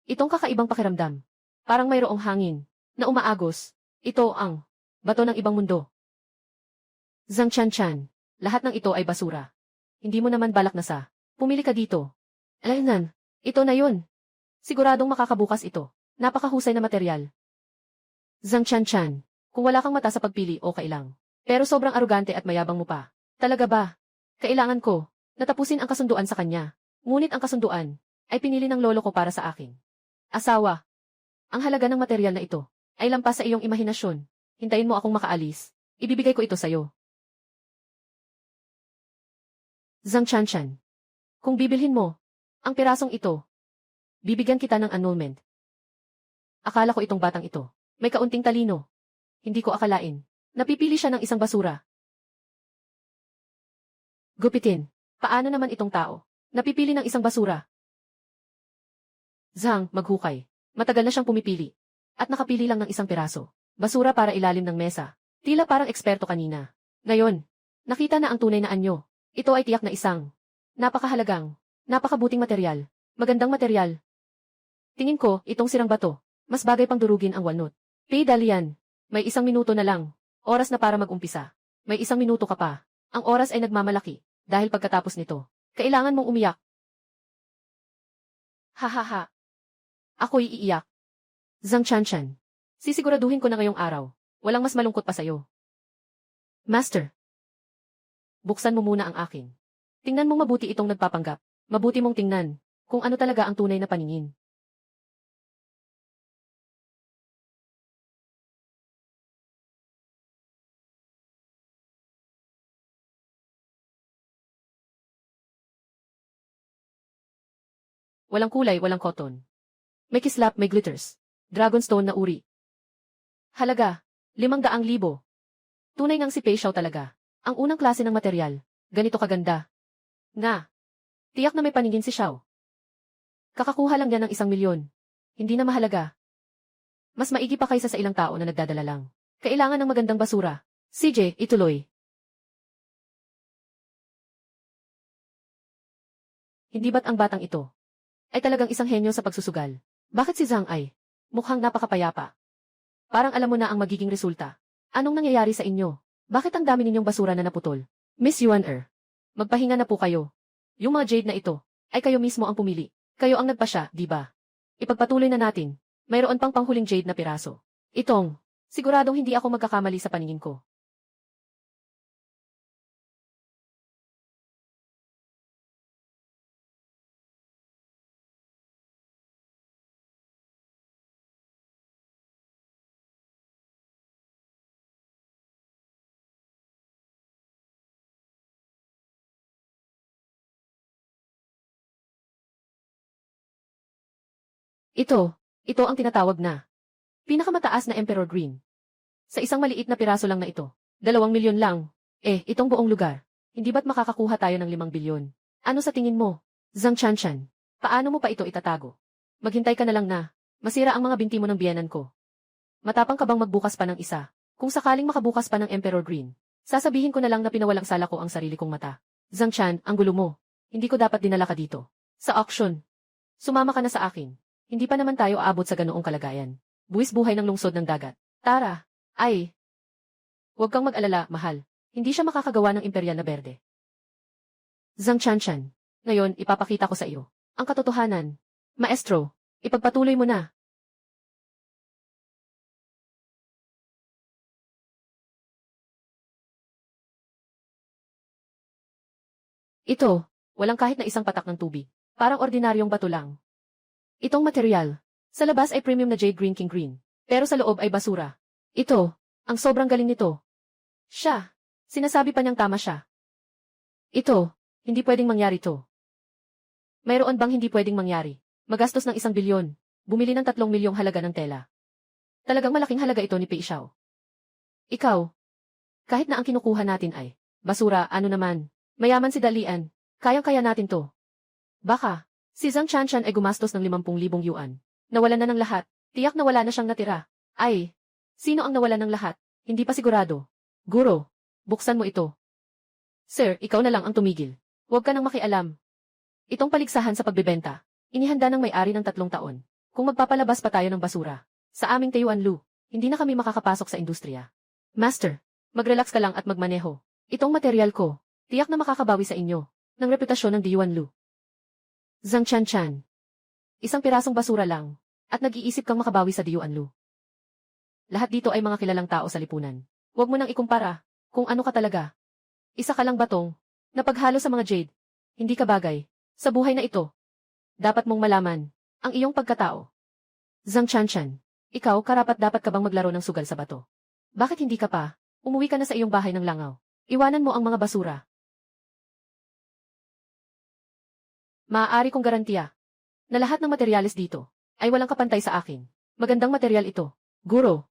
Itong kakaibang pakiramdam. Parang mayroong hangin na umaagos. Ito ang bato ng ibang mundo. Zhang Chanchan. Lahat ng ito ay basura. Hindi mo naman balak na sa pumili ka dito. Alaynan. Ito na yun. Siguradong makakabukas ito. Napakahusay na materyal. Zhang Chanchan. Kung wala kang mata sa pagpili, okay lang. Pero sobrang arugante at mayabang mo pa. Talaga ba? Kailangan ko natapusin ang kasunduan sa kanya. Ngunit ang kasunduan ay pinili ng lolo ko para sa akin. Asawa. Ang halaga ng materyal na ito ay lampas sa iyong imahinasyon. Hintayin mo akong makaalis. Ibibigay ko ito sa'yo. Zhang Chanchan. Kung bibilhin mo ang pirasong ito, bibigyan kita ng annulment. Akala ko itong batang ito may kaunting talino. Hindi ko akalain. Napipili siya ng isang basura. Gupitin. Paano naman itong tao? Napipili ng isang basura. Zhang, maghukay. Matagal na siyang pumipili. At nakapili lang ng isang piraso. Basura para ilalim ng mesa. Tila parang eksperto kanina. Ngayon, nakita na ang tunay na anyo. Ito ay tiyak na isang napakahalagang, napakabuting materyal. Magandang materyal. Tingin ko, itong sirang bato. Mas bagay pang durugin ang walnut. P. Dalian. May 1 minuto na lang. Oras na para mag-umpisa. May 1 minuto ka pa. Ang oras ay nagmamalaki. Dahil pagkatapos nito, kailangan mong umiyak. Hahaha. Ako'y iiyak. Zhang Chanchan. Sisiguraduhin ko na ngayong araw. Walang mas malungkot pa sa'yo. Master. Buksan mo muna ang akin. Tingnan mong mabuti itong nagpapanggap. Mabuti mong tingnan kung ano talaga ang tunay na paningin. Walang kulay, walang cotton. May kislap, may glitters. Dragonstone na uri. Halaga, 500,000. Tunay ngang si Pei Xiao talaga. Ang unang klase ng materyal. Ganito kaganda. Nga. Tiyak na may paningin si Xiao. Kakakuha lang niya ng 1 milyon. Hindi na mahalaga. Mas maigi pa kaysa sa ilang tao na nagdadala lang. Kailangan ng magandang basura. CJ, ituloy. Hindi ba't ang batang ito ay talagang isang henyo sa pagsusugal? Bakit si Zhang ay mukhang napakapayapa? Parang alam mo na ang magiging resulta. Anong nangyayari sa inyo? Bakit ang dami ninyong basura na naputol? Miss Yuan-er, magpahinga na po kayo. Yung mga jade na ito ay kayo mismo ang pumili. Kayo ang nagpasya, di ba? Ipagpatuloy na natin. Mayroon pang panghuling jade na piraso. Itong, siguradong hindi ako magkakamali sa paningin ko. Ito ang tinatawag na pinakamataas na Emperor Green. Sa isang maliit na piraso lang na ito, 2 milyon lang. Itong buong lugar. Hindi ba't makakakuha tayo ng 5 bilyon? Ano sa tingin mo? Zhang Chanchan, paano mo pa ito itatago? Maghintay ka na lang na masira ang mga binti mo ng biyenan ko. Matapang ka bang magbukas pa ng isa? Kung sakaling makabukas pa ng Emperor Green, sasabihin ko na lang na pinawalang sala ko ang sarili kong mata. Zhang Chan, ang gulo mo. Hindi ko dapat dinala ka dito. Sa auction. Sumama ka na sa akin. Hindi pa naman tayo aabot sa ganoong kalagayan. Buwis buhay ng lungsod ng dagat. Tara. Ay. Huwag kang mag-alala, mahal. Hindi siya makakagawa ng imperial na berde. Zhang Chanchan. Ngayon, ipapakita ko sa iyo ang katotohanan. Maestro, ipagpatuloy mo na. Ito, walang kahit na isang patak ng tubig. Parang ordinaryong bato lang. Itong material. Sa labas ay premium na jade green king green. Pero sa loob ay basura. Ito. Ang sobrang galing nito. Siya. Sinasabi pa niyang tama siya. Ito. Hindi pwedeng mangyari to. Mayroon bang hindi pwedeng mangyari? Magastos ng 1 bilyon. Bumili ng 3 milyong halaga ng tela. Talagang malaking halaga ito ni Pei Xiao. Ikaw. Kahit na ang kinukuha natin ay basura, ano naman. Mayaman si Dalian. Kayang-kaya natin to. Baka. Si Zhang Chanchan ay gumastos ng 50,000 yuan. Nawalan na ng lahat. Tiyak na wala na siyang natira. Ay. Sino ang nawalan ng lahat? Hindi pa sigurado. Guro. Buksan mo ito. Sir, ikaw na lang ang tumigil. Huwag ka nang makialam. Itong paligsahan sa pagbebenta. Inihanda ng may-ari ng 3 taon. Kung magpapalabas pa tayo ng basura. Sa aming Tayuan Lu, hindi na kami makakapasok sa industriya. Master, mag-relax ka lang at magmaneho. Itong material ko, tiyak na makakabawi sa inyo, ng reputasyon ng Diyuan Lu. Zhang Chanchan. Isang pirasong basura lang, at nag-iisip kang makabawi sa Diyuan Lu. Lahat dito ay mga kilalang tao sa lipunan. Huwag mo nang ikumpara, kung ano ka talaga. Isa ka lang batong, na paghalo sa mga jade. Hindi ka bagay, sa buhay na ito. Dapat mong malaman, ang iyong pagkatao. Zhang Chanchan, ikaw karapat-dapat ka bang maglaro ng sugal sa bato? Bakit hindi ka pa? Umuwi ka na sa iyong bahay ng langaw. Iwanan mo ang mga basura. Maaari kong garantiya na lahat ng materyales dito ay walang kapantay sa akin. Magandang material ito. Guro.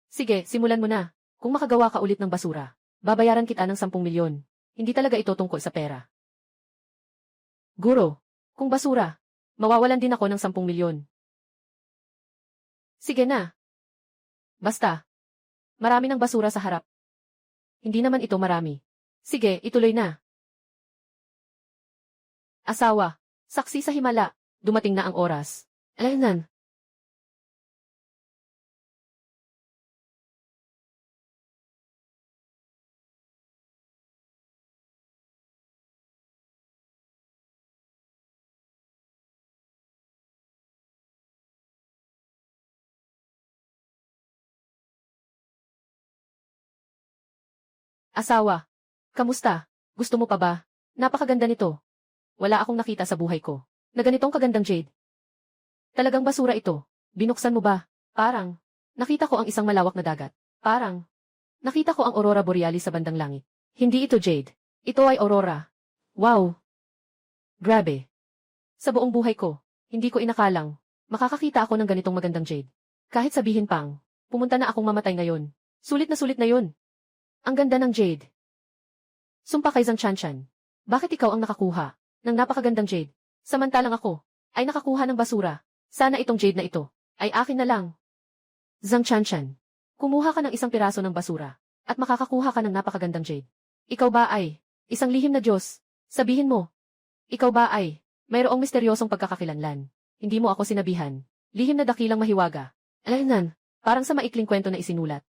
Sige, simulan mo na. Kung makagawa ka ulit ng basura, babayaran kita ng 10 milyon. Hindi talaga ito tungkol sa pera. Guro. Kung basura, mawawalan din ako ng 10 milyon. Sige na. Basta. Marami ng basura sa harap. Hindi naman ito marami. Sige, ituloy na. Asawa. Saksi sa himala. Dumating na ang oras. Alanan. Asawa. Kamusta? Gusto mo pa ba? Napakaganda nito. Wala akong nakita sa buhay ko na ganitong kagandang jade. Talagang basura ito. Binuksan mo ba? Parang. Nakita ko ang isang malawak na dagat. Parang. Nakita ko ang aurora borealis sa bandang langit. Hindi ito jade. Ito ay aurora. Wow. Grabe. Sa buong buhay ko, hindi ko inakalang makakakita ako ng ganitong magandang jade. Kahit sabihin pang, pumunta na akong mamatay ngayon. Sulit na yun. Ang ganda ng jade. Sumpa kay Zhang Chanchan. Bakit ikaw ang nakakuha ng napakagandang jade? Samantalang ako ay nakakuha ng basura. Sana itong jade na ito ay akin na lang. Zhang Chanchan. Kumuha ka ng isang piraso ng basura at makakakuha ka ng napakagandang jade. Ikaw ba ay isang lihim na Diyos? Sabihin mo. Ikaw ba ay mayroong misteryosong pagkakakilanlan? Hindi mo ako sinabihan. Lihim na dakilang mahiwaga. Alanan, parang sa maikling kwento na isinulat.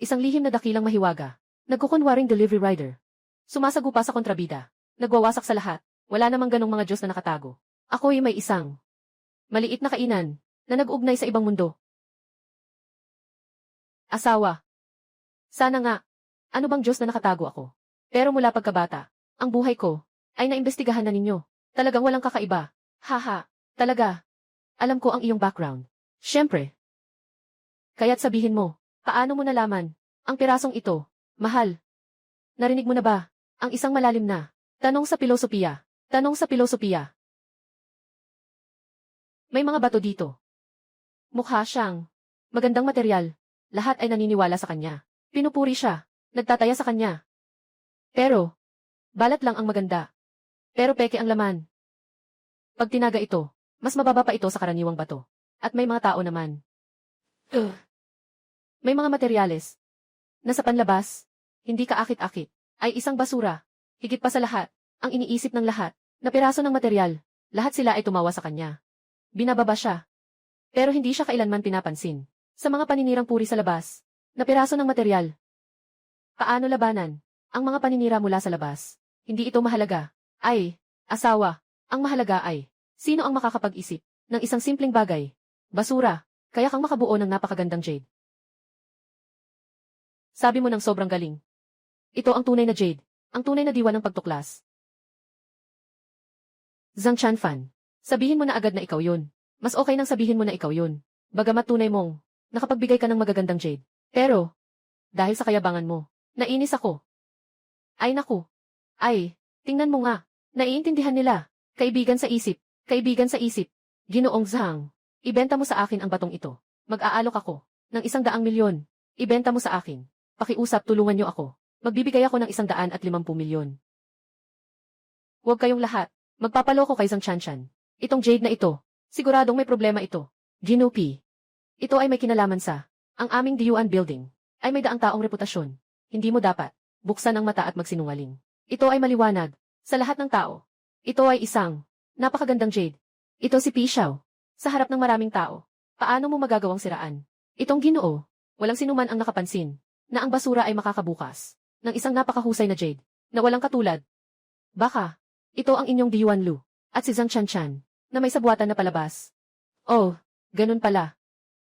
Isang lihim na dakilang mahiwaga. Nagkukunwaring delivery rider. Sumasagupa sa kontrabida. Nagwawasak sa lahat. Wala namang ganong mga Diyos na nakatago. Ako'y may isang maliit na kainan na nag-ugnay sa ibang mundo. Asawa. Sana nga. Ano bang Diyos na nakatago ako? Pero mula pagkabata, ang buhay ko ay naimbestigahan na ninyo. Talagang walang kakaiba. Haha. Talaga. Alam ko ang iyong background. Siyempre. Kaya't sabihin mo, paano mo nalaman ang pirasong ito? Mahal. Narinig mo na ba ang isang malalim na tanong sa pilosopiya? Tanong sa pilosopiya. May mga bato dito. Mukha siyang magandang material. Lahat ay naniniwala sa kanya. Pinupuri siya. Nagtataya sa kanya. Pero, balat lang ang maganda. Pero peke ang laman. Pag tinaga ito, mas mababa pa ito sa karaniwang bato. At may mga tao naman. May mga materyales na sa panlabas, hindi kaakit-akit, ay isang basura. Higit pa sa lahat, ang iniisip ng lahat, na piraso ng material, lahat sila ay tumawa sa kanya. Binababa siya. Pero hindi siya kailanman pinapansin. Sa mga paninirang puri sa labas, na piraso ng material. Paano labanan ang mga paninira mula sa labas? Hindi ito mahalaga. Ay, asawa, ang mahalaga ay, sino ang makakapag-isip ng isang simpleng bagay? Basura, kaya kang makabuo ng napakagandang jade. Sabi mo ng sobrang galing. Ito ang tunay na jade, ang tunay na diwa ng pagtuklas. Zhang Chanfan, sabihin mo na agad na ikaw yun. Mas okay nang sabihin mo na ikaw yun. Bagamat tunay mong nakapagbigay ka ng magagandang jade. Pero, dahil sa kayabangan mo, nainis ako. Ay naku. Ay, tingnan mo nga. Naiintindihan nila. Kaibigan sa isip. Kaibigan sa isip. Ginoong Zhang. Ibenta mo sa akin ang batong ito. Mag-aalok ako ng 100 milyon. Ibenta mo sa akin. Pakiusap, tulungan niyo ako. Magbibigay ako ng 150 milyon. Huwag kayong lahat. Magpapaloko kay Zhang Chanchan. Itong jade na ito. Siguradong may problema ito. Ginupi. Ito ay may kinalaman sa ang aming Diyuan building. Ay may daang taong reputasyon. Hindi mo dapat buksan ang mata at magsinungaling. Ito ay maliwanag sa lahat ng tao. Ito ay isang napakagandang jade. Ito si Pishaw. Sa harap ng maraming tao. Paano mo magagawang siraan? Itong Ginoo. Walang sinuman ang nakapansin na ang basura ay makakabukas ng isang napakahusay na jade na walang katulad. Baka ito ang inyong Diyuan Lu at si Zhang Chanchan na may sabuatan na palabas. Oh, ganun pala.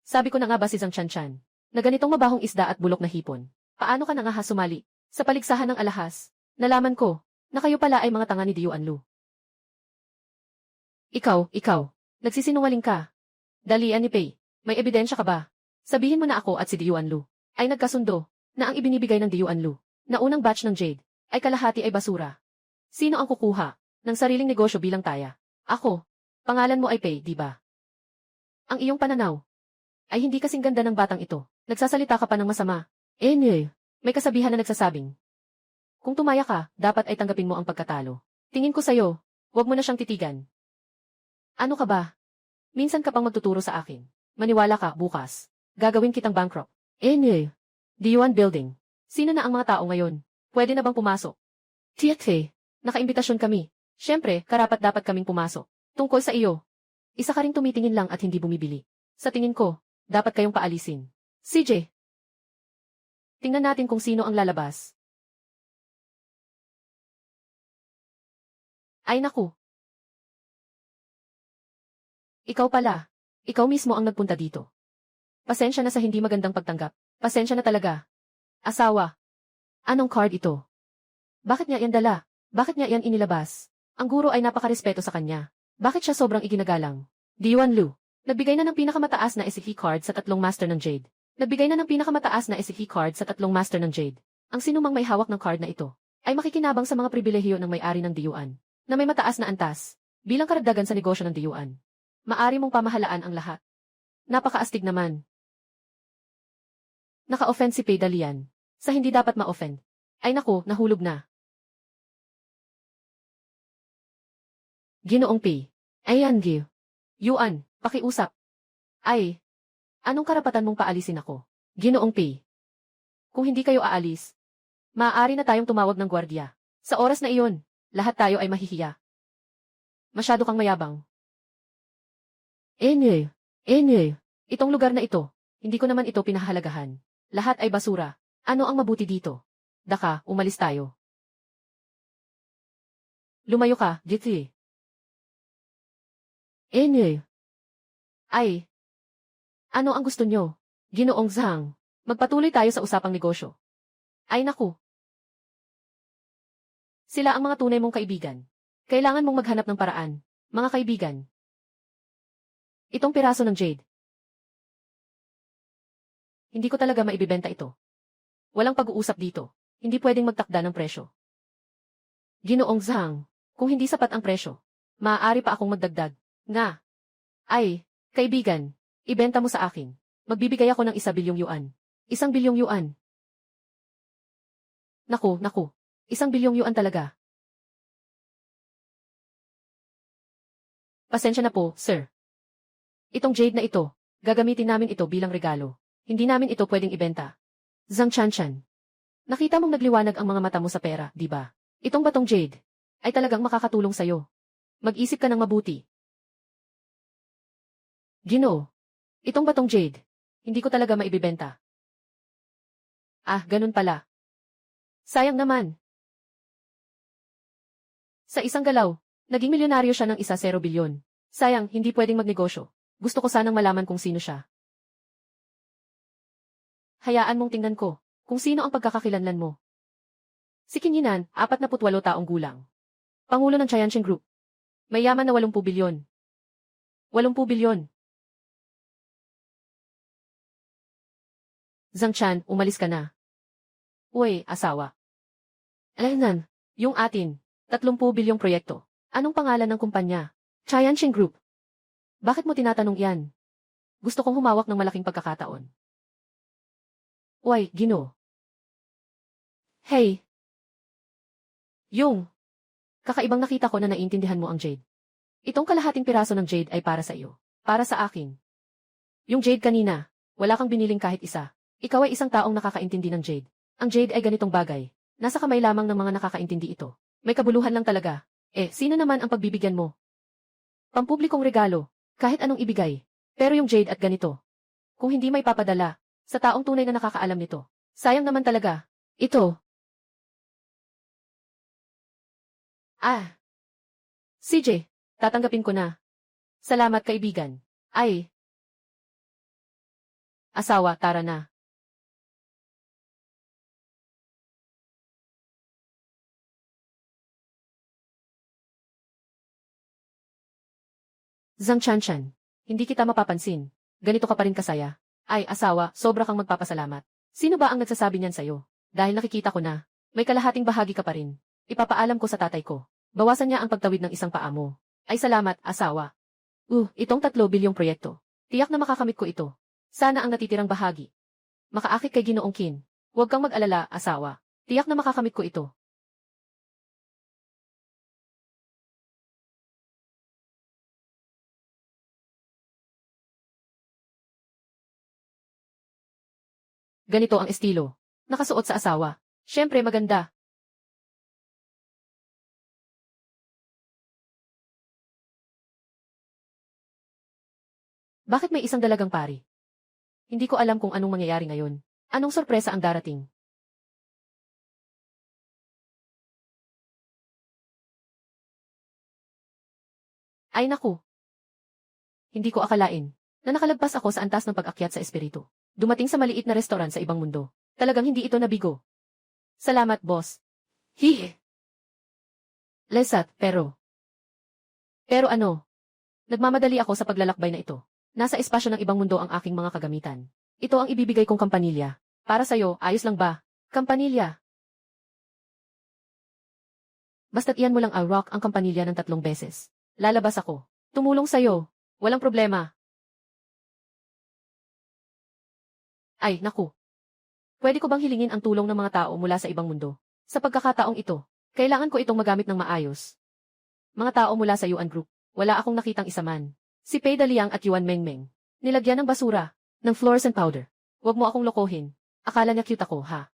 Sabi ko na nga ba si Zhang Chanchan na ganitong mabahong isda at bulok na hipon. Paano ka na nga sumali sa paligsahan ng alahas? Nalaman ko na kayo pala ay mga tanga ni Diyuan Lu. Ikaw, nagsisinungaling ka. Dalian ni Pei, may ebidensya ka ba? Sabihin mo na ako at si Diyuan Lu ay nagkasundo na ang ibinibigay ng Diyuan Lu na unang batch ng jade ay kalahati ay basura. Sino ang kukuha ng sariling negosyo bilang taya? Ako. Pangalan mo ay Pei, di ba? Ang iyong pananaw ay hindi kasing ganda ng batang ito. Nagsasalita ka pa ng masama. May kasabihan na nagsasabing, kung tumaya ka, dapat ay tanggapin mo ang pagkatalo. Tingin ko sa'yo, huwag mo na siyang titigan. Ano ka ba? Minsan ka pang magtuturo sa akin. Maniwala ka, bukas. Gagawin kitang bankrupt. Diyuan Building. Sino na ang mga tao ngayon? Pwede na bang pumasok? Tiate, nakaimbitasyon kami. Siyempre, karapat dapat kaming pumasok. Tungkol sa iyo. Isa ka ring tumitingin lang at hindi bumibili. Sa tingin ko, dapat kayong paalisin. CJ. Tingnan natin kung sino ang lalabas. Ay naku. Ikaw pala. Ikaw mismo ang nagpunta dito. Pasensya na sa hindi magandang pagtanggap. Pasensya na talaga. Asawa. Anong card ito? Bakit niya yan dala? Bakit niya yan inilabas? Ang guro ay napakarespeto sa kanya. Bakit siya sobrang iginagalang? Diyuan Lu. Nagbigay na ng pinakamataas na SCP card sa 3 master ng Jade. Nagbigay na ng pinakamataas na SCP card sa 3 master ng Jade. Ang sinumang may hawak ng card na ito ay makikinabang sa mga pribilehiyo ng may-ari ng Diyuan na may mataas na antas bilang karagdagan sa negosyo ng Diyuan. Maari mong pamahalaan ang lahat. Napakaastig naman. Naka-offend si Pei Dalian. Sa hindi dapat ma-offend. Ay naku, nahulog na. Ginoong Pei. Ayan, Gil. Yuan, pakiusap. Ay, anong karapatan mong paalisin ako? Ginoong Pei. Kung hindi kayo aalis, maaari na tayong tumawag ng gwardiya. Sa oras na iyon, lahat tayo ay mahihiya. Masyado kang mayabang. Itong lugar na ito, hindi ko naman ito pinahahalagahan. Lahat ay basura. Ano ang mabuti dito? Daka, umalis tayo. Lumayo ka, Jitsi. Ay. Ano ang gusto nyo? Ginoong Zhang. Magpatuloy tayo sa usapang negosyo. Ay naku. Sila ang mga tunay mong kaibigan. Kailangan mong maghanap ng paraan, mga kaibigan. Itong piraso ng jade. Hindi ko talaga maibibenta ito. Walang pag-uusap dito. Hindi pwedeng magtakda ng presyo. Ginoong Zhang, kung hindi sapat ang presyo, maaari pa akong magdagdag. Nga. Ay, kaibigan, ibenta mo sa akin. Magbibigay ako ng 1 bilyong yuan. 1 bilyong yuan. Naku. 1 bilyong yuan talaga. Pasensya na po, sir. Itong jade na ito, gagamitin namin ito bilang regalo. Hindi namin ito pwedeng ibenta. Zhang Chanchan. Nakita mong nagliwanag ang mga mata mo sa pera, di ba? Itong batong jade ay talagang makakatulong sa'yo. Mag-isip ka ng mabuti. Ginoo. Itong batong jade, hindi ko talaga maibibenta. Ah, ganun pala. Sayang naman. Sa isang galaw, naging milyonaryo siya ng 1 bilyon. Sayang, hindi pwedeng magnegosyo. Gusto ko sanang malaman kung sino siya. Hayaan mong tingnan ko kung sino ang pagkakakilanlan mo. Si Qin Yinan, 48 taong gulang. Pangulo ng Chayanshin Group. May yaman na 80 bilyon. 80 bilyon. Zhang Chan, umalis ka na. Uy, asawa. Alaynan, yung atin, 30 bilyong proyekto. Anong pangalan ng kumpanya? Chayansheng Group. Bakit mo tinatanong yan? Gusto kong humawak ng malaking pagkakataon. Uy, Gino. Hey. Yung. Kakaibang nakita ko na naiintindihan mo ang jade. Itong kalahating piraso ng jade ay para sa iyo. Para sa akin. Yung jade kanina, wala kang biniling kahit isa. Ikaw ay isang taong nakakaintindi ng jade. Ang jade ay ganitong bagay. Nasa kamay lamang ng mga nakakaintindi ito. May kabuluhan lang talaga. Sino naman ang pagbibigyan mo? Pampublikong regalo. Kahit anong ibigay. Pero yung jade at ganito. Kung hindi may papadala, sa taong tunay na nakakaalam nito. Sayang naman talaga. Ito. CJ, tatanggapin ko na. Salamat kaibigan. Ay. Asawa, tara na. Zhang Chanchan, hindi kita mapapansin. Ganito ka pa rin kasaya. Ay, asawa, sobra kang magpapasalamat. Sino ba ang nagsasabi niyan sa'yo? Dahil nakikita ko na, may kalahating bahagi ka pa rin. Ipapaalam ko sa tatay ko. Bawasan niya ang pagtawid ng isang paa mo. Ay salamat, asawa. Itong 3 bilyong proyekto. Tiyak na makakamit ko ito. Sana ang natitirang bahagi. Makaakit kay Ginoong Qin. Huwag kang mag-alala, asawa. Tiyak na makakamit ko ito. Ganito ang estilo. Nakasuot sa asawa. Siyempre maganda. Bakit may isang dalagang pari? Hindi ko alam kung anong mangyayari ngayon. Anong sorpresa ang darating? Ay naku. Hindi ko akalain na nakalagpas ako sa antas ng pag-akyat sa espiritu. Dumating sa maliit na restoran sa ibang mundo. Talagang hindi ito nabigo. Salamat, boss. Hihi. Lesat, pero ano? Nagmamadali ako sa paglalakbay na ito. Nasa espasyo ng ibang mundo ang aking mga kagamitan. Ito ang ibibigay kong kampanilya. Para sa'yo, ayos lang ba? Kampanilya. Basta't iyan mo lang rock ang kampanilya ng 3 beses. Lalabas ako. Tumulong sa'yo. Walang problema. Ay, naku. Pwede ko bang hilingin ang tulong ng mga tao mula sa ibang mundo? Sa pagkakataong ito, kailangan ko itong magamit ng maayos. Mga tao mula sa Yuan Group, wala akong nakitang isa man. Si Pei Daliang at Yuan Mengmeng. Nilagyan ng basura, ng fluorescent powder. Huwag mo akong lokohin. Akala niya cute ako, ha?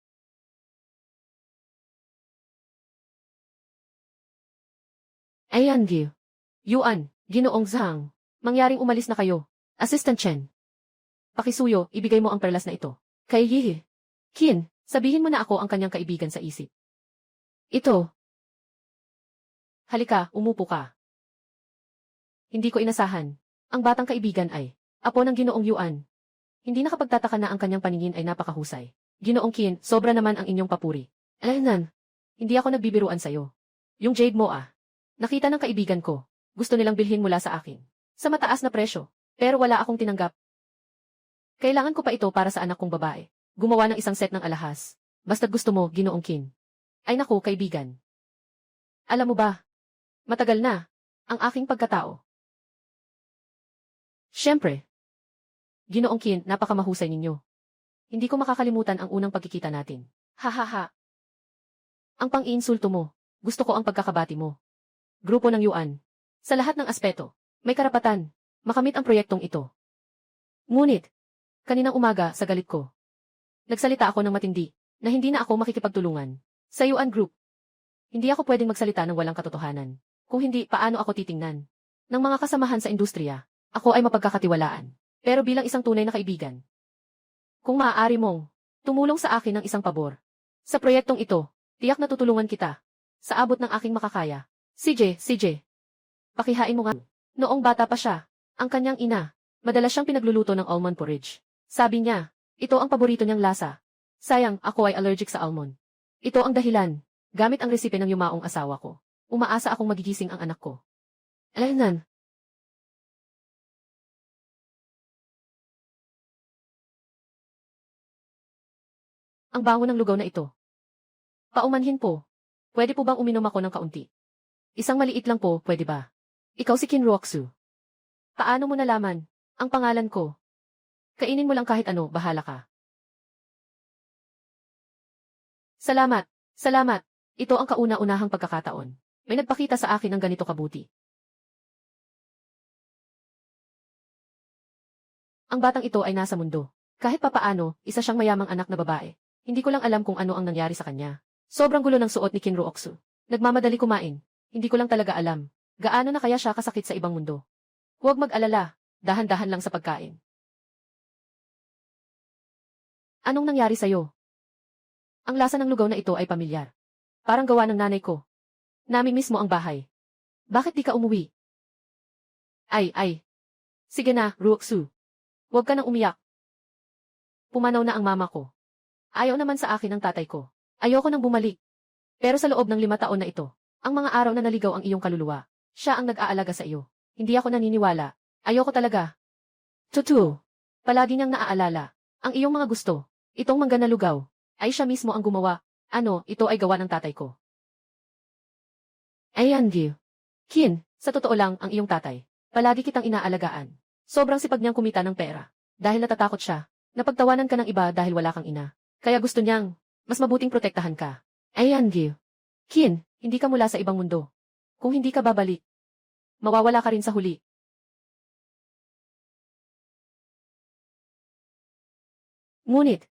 Ayan, Gil. Yuan, Ginoong Zhang. Mangyaring umalis na kayo. Assistant Chen. Pakisuyo, ibigay mo ang perlas na ito. Kay Yihi. Qin, sabihin mo na ako ang kanyang kaibigan sa isip. Ito. Halika, umupo ka. Hindi ko inasahan. Ang batang kaibigan ay apo ng Ginoong Yuan. Hindi nakapagtataka na ang kanyang paningin ay napakahusay. Ginoong Qin, sobra naman ang inyong papuri. Alaynan, hindi ako nagbibiruan sa'yo. Yung jade mo nakita ng kaibigan ko. Gusto nilang bilhin mula sa akin. Sa mataas na presyo. Pero wala akong tinanggap. Kailangan ko pa ito para sa anak kong babae. Gumawa ng isang set ng alahas. Basta't gusto mo, Ginoong Qin. Ay naku, kaibigan. Alam mo ba? Matagal na. Ang aking pagkatao. Siyempre. Ginoong Qin, napakamahusay ninyo. Hindi ko makakalimutan ang unang pagkikita natin. Hahaha. Ang pang-iinsulto mo. Gusto ko ang pagkakabati mo. Grupo ng Yuan. Sa lahat ng aspeto, may karapatan. Makamit ang proyektong ito. Ngunit, kaninang umaga sa galit ko, nagsalita ako ng matindi, na hindi na ako makikipagtulungan. Sa Yuan Group, hindi ako pwedeng magsalita ng walang katotohanan. Kung hindi, paano ako titingnan? Ng mga kasamahan sa industriya, ako ay mapagkakatiwalaan. Pero bilang isang tunay na kaibigan, kung maaari mong tumulong sa akin ng isang pabor. Sa proyektong ito, tiyak na tutulungan kita. Sa abot ng aking makakaya. CJ. Pakihain mo nga. Noong bata pa siya, ang kanyang ina, madalas siyang pinagluluto ng almond porridge. Sabi niya, ito ang paborito niyang lasa. Sayang, ako ay allergic sa almond. Ito ang dahilan. Gamit ang resipe ng yumaong asawa ko. Umaasa akong magigising ang anak ko. Alaynan. Ang bango ng lugaw na ito. Paumanhin po. Pwede po bang uminom ako ng kaunti? Isang maliit lang po, pwede ba? Ikaw si Kinroxu. Paano mo nalaman? Ang pangalan ko. Kainin mo lang kahit ano, bahala ka. Salamat. Salamat. Ito ang kauna-unahang pagkakataon. May nagpakita sa akin ng ganito kabuti. Ang batang ito ay nasa mundo. Kahit papaano, isa siyang mayamang anak na babae. Hindi ko lang alam kung ano ang nangyari sa kanya. Sobrang gulo ng suot ni Kinroxu. Nagmamadali kumain. Hindi ko lang talaga alam. Gaano na kaya siya kasakit sa ibang mundo? Huwag mag-alala. Dahan-dahan lang sa pagkain. Anong nangyari sa'yo? Ang lasa ng lugaw na ito ay pamilyar. Parang gawa ng nanay ko. Namimiss mo ang bahay. Bakit di ka umuwi? Ay. Sige na, Ruoksu. Huwag ka nang umiyak. Pumanaw na ang mama ko. Ayaw naman sa akin ang tatay ko. Ayoko nang bumalik. Pero sa loob ng 5 taon na ito, ang mga araw na naligaw ang iyong kaluluwa, siya ang nag-aalaga sa iyo. Hindi ako naniniwala. Ayoko talaga. Totoo. Palagi niyang naaalala. Ang iyong mga gusto, itong mangga na lugaw, ay siya mismo ang gumawa. Ano, ito ay gawa ng tatay ko. Ayan, Gil. Kin, sa totoo lang, ang iyong tatay. Palagi kitang inaalagaan. Sobrang sipag niyang kumita ng pera. Dahil natatakot siya, napagtawanan ka ng iba dahil wala kang ina. Kaya gusto niyang, mas mabuting protektahan ka. Ayan, Gil. Kin, hindi ka mula sa ibang mundo. Kung hindi ka babalik, mawawala ka rin sa huli. Ngunit,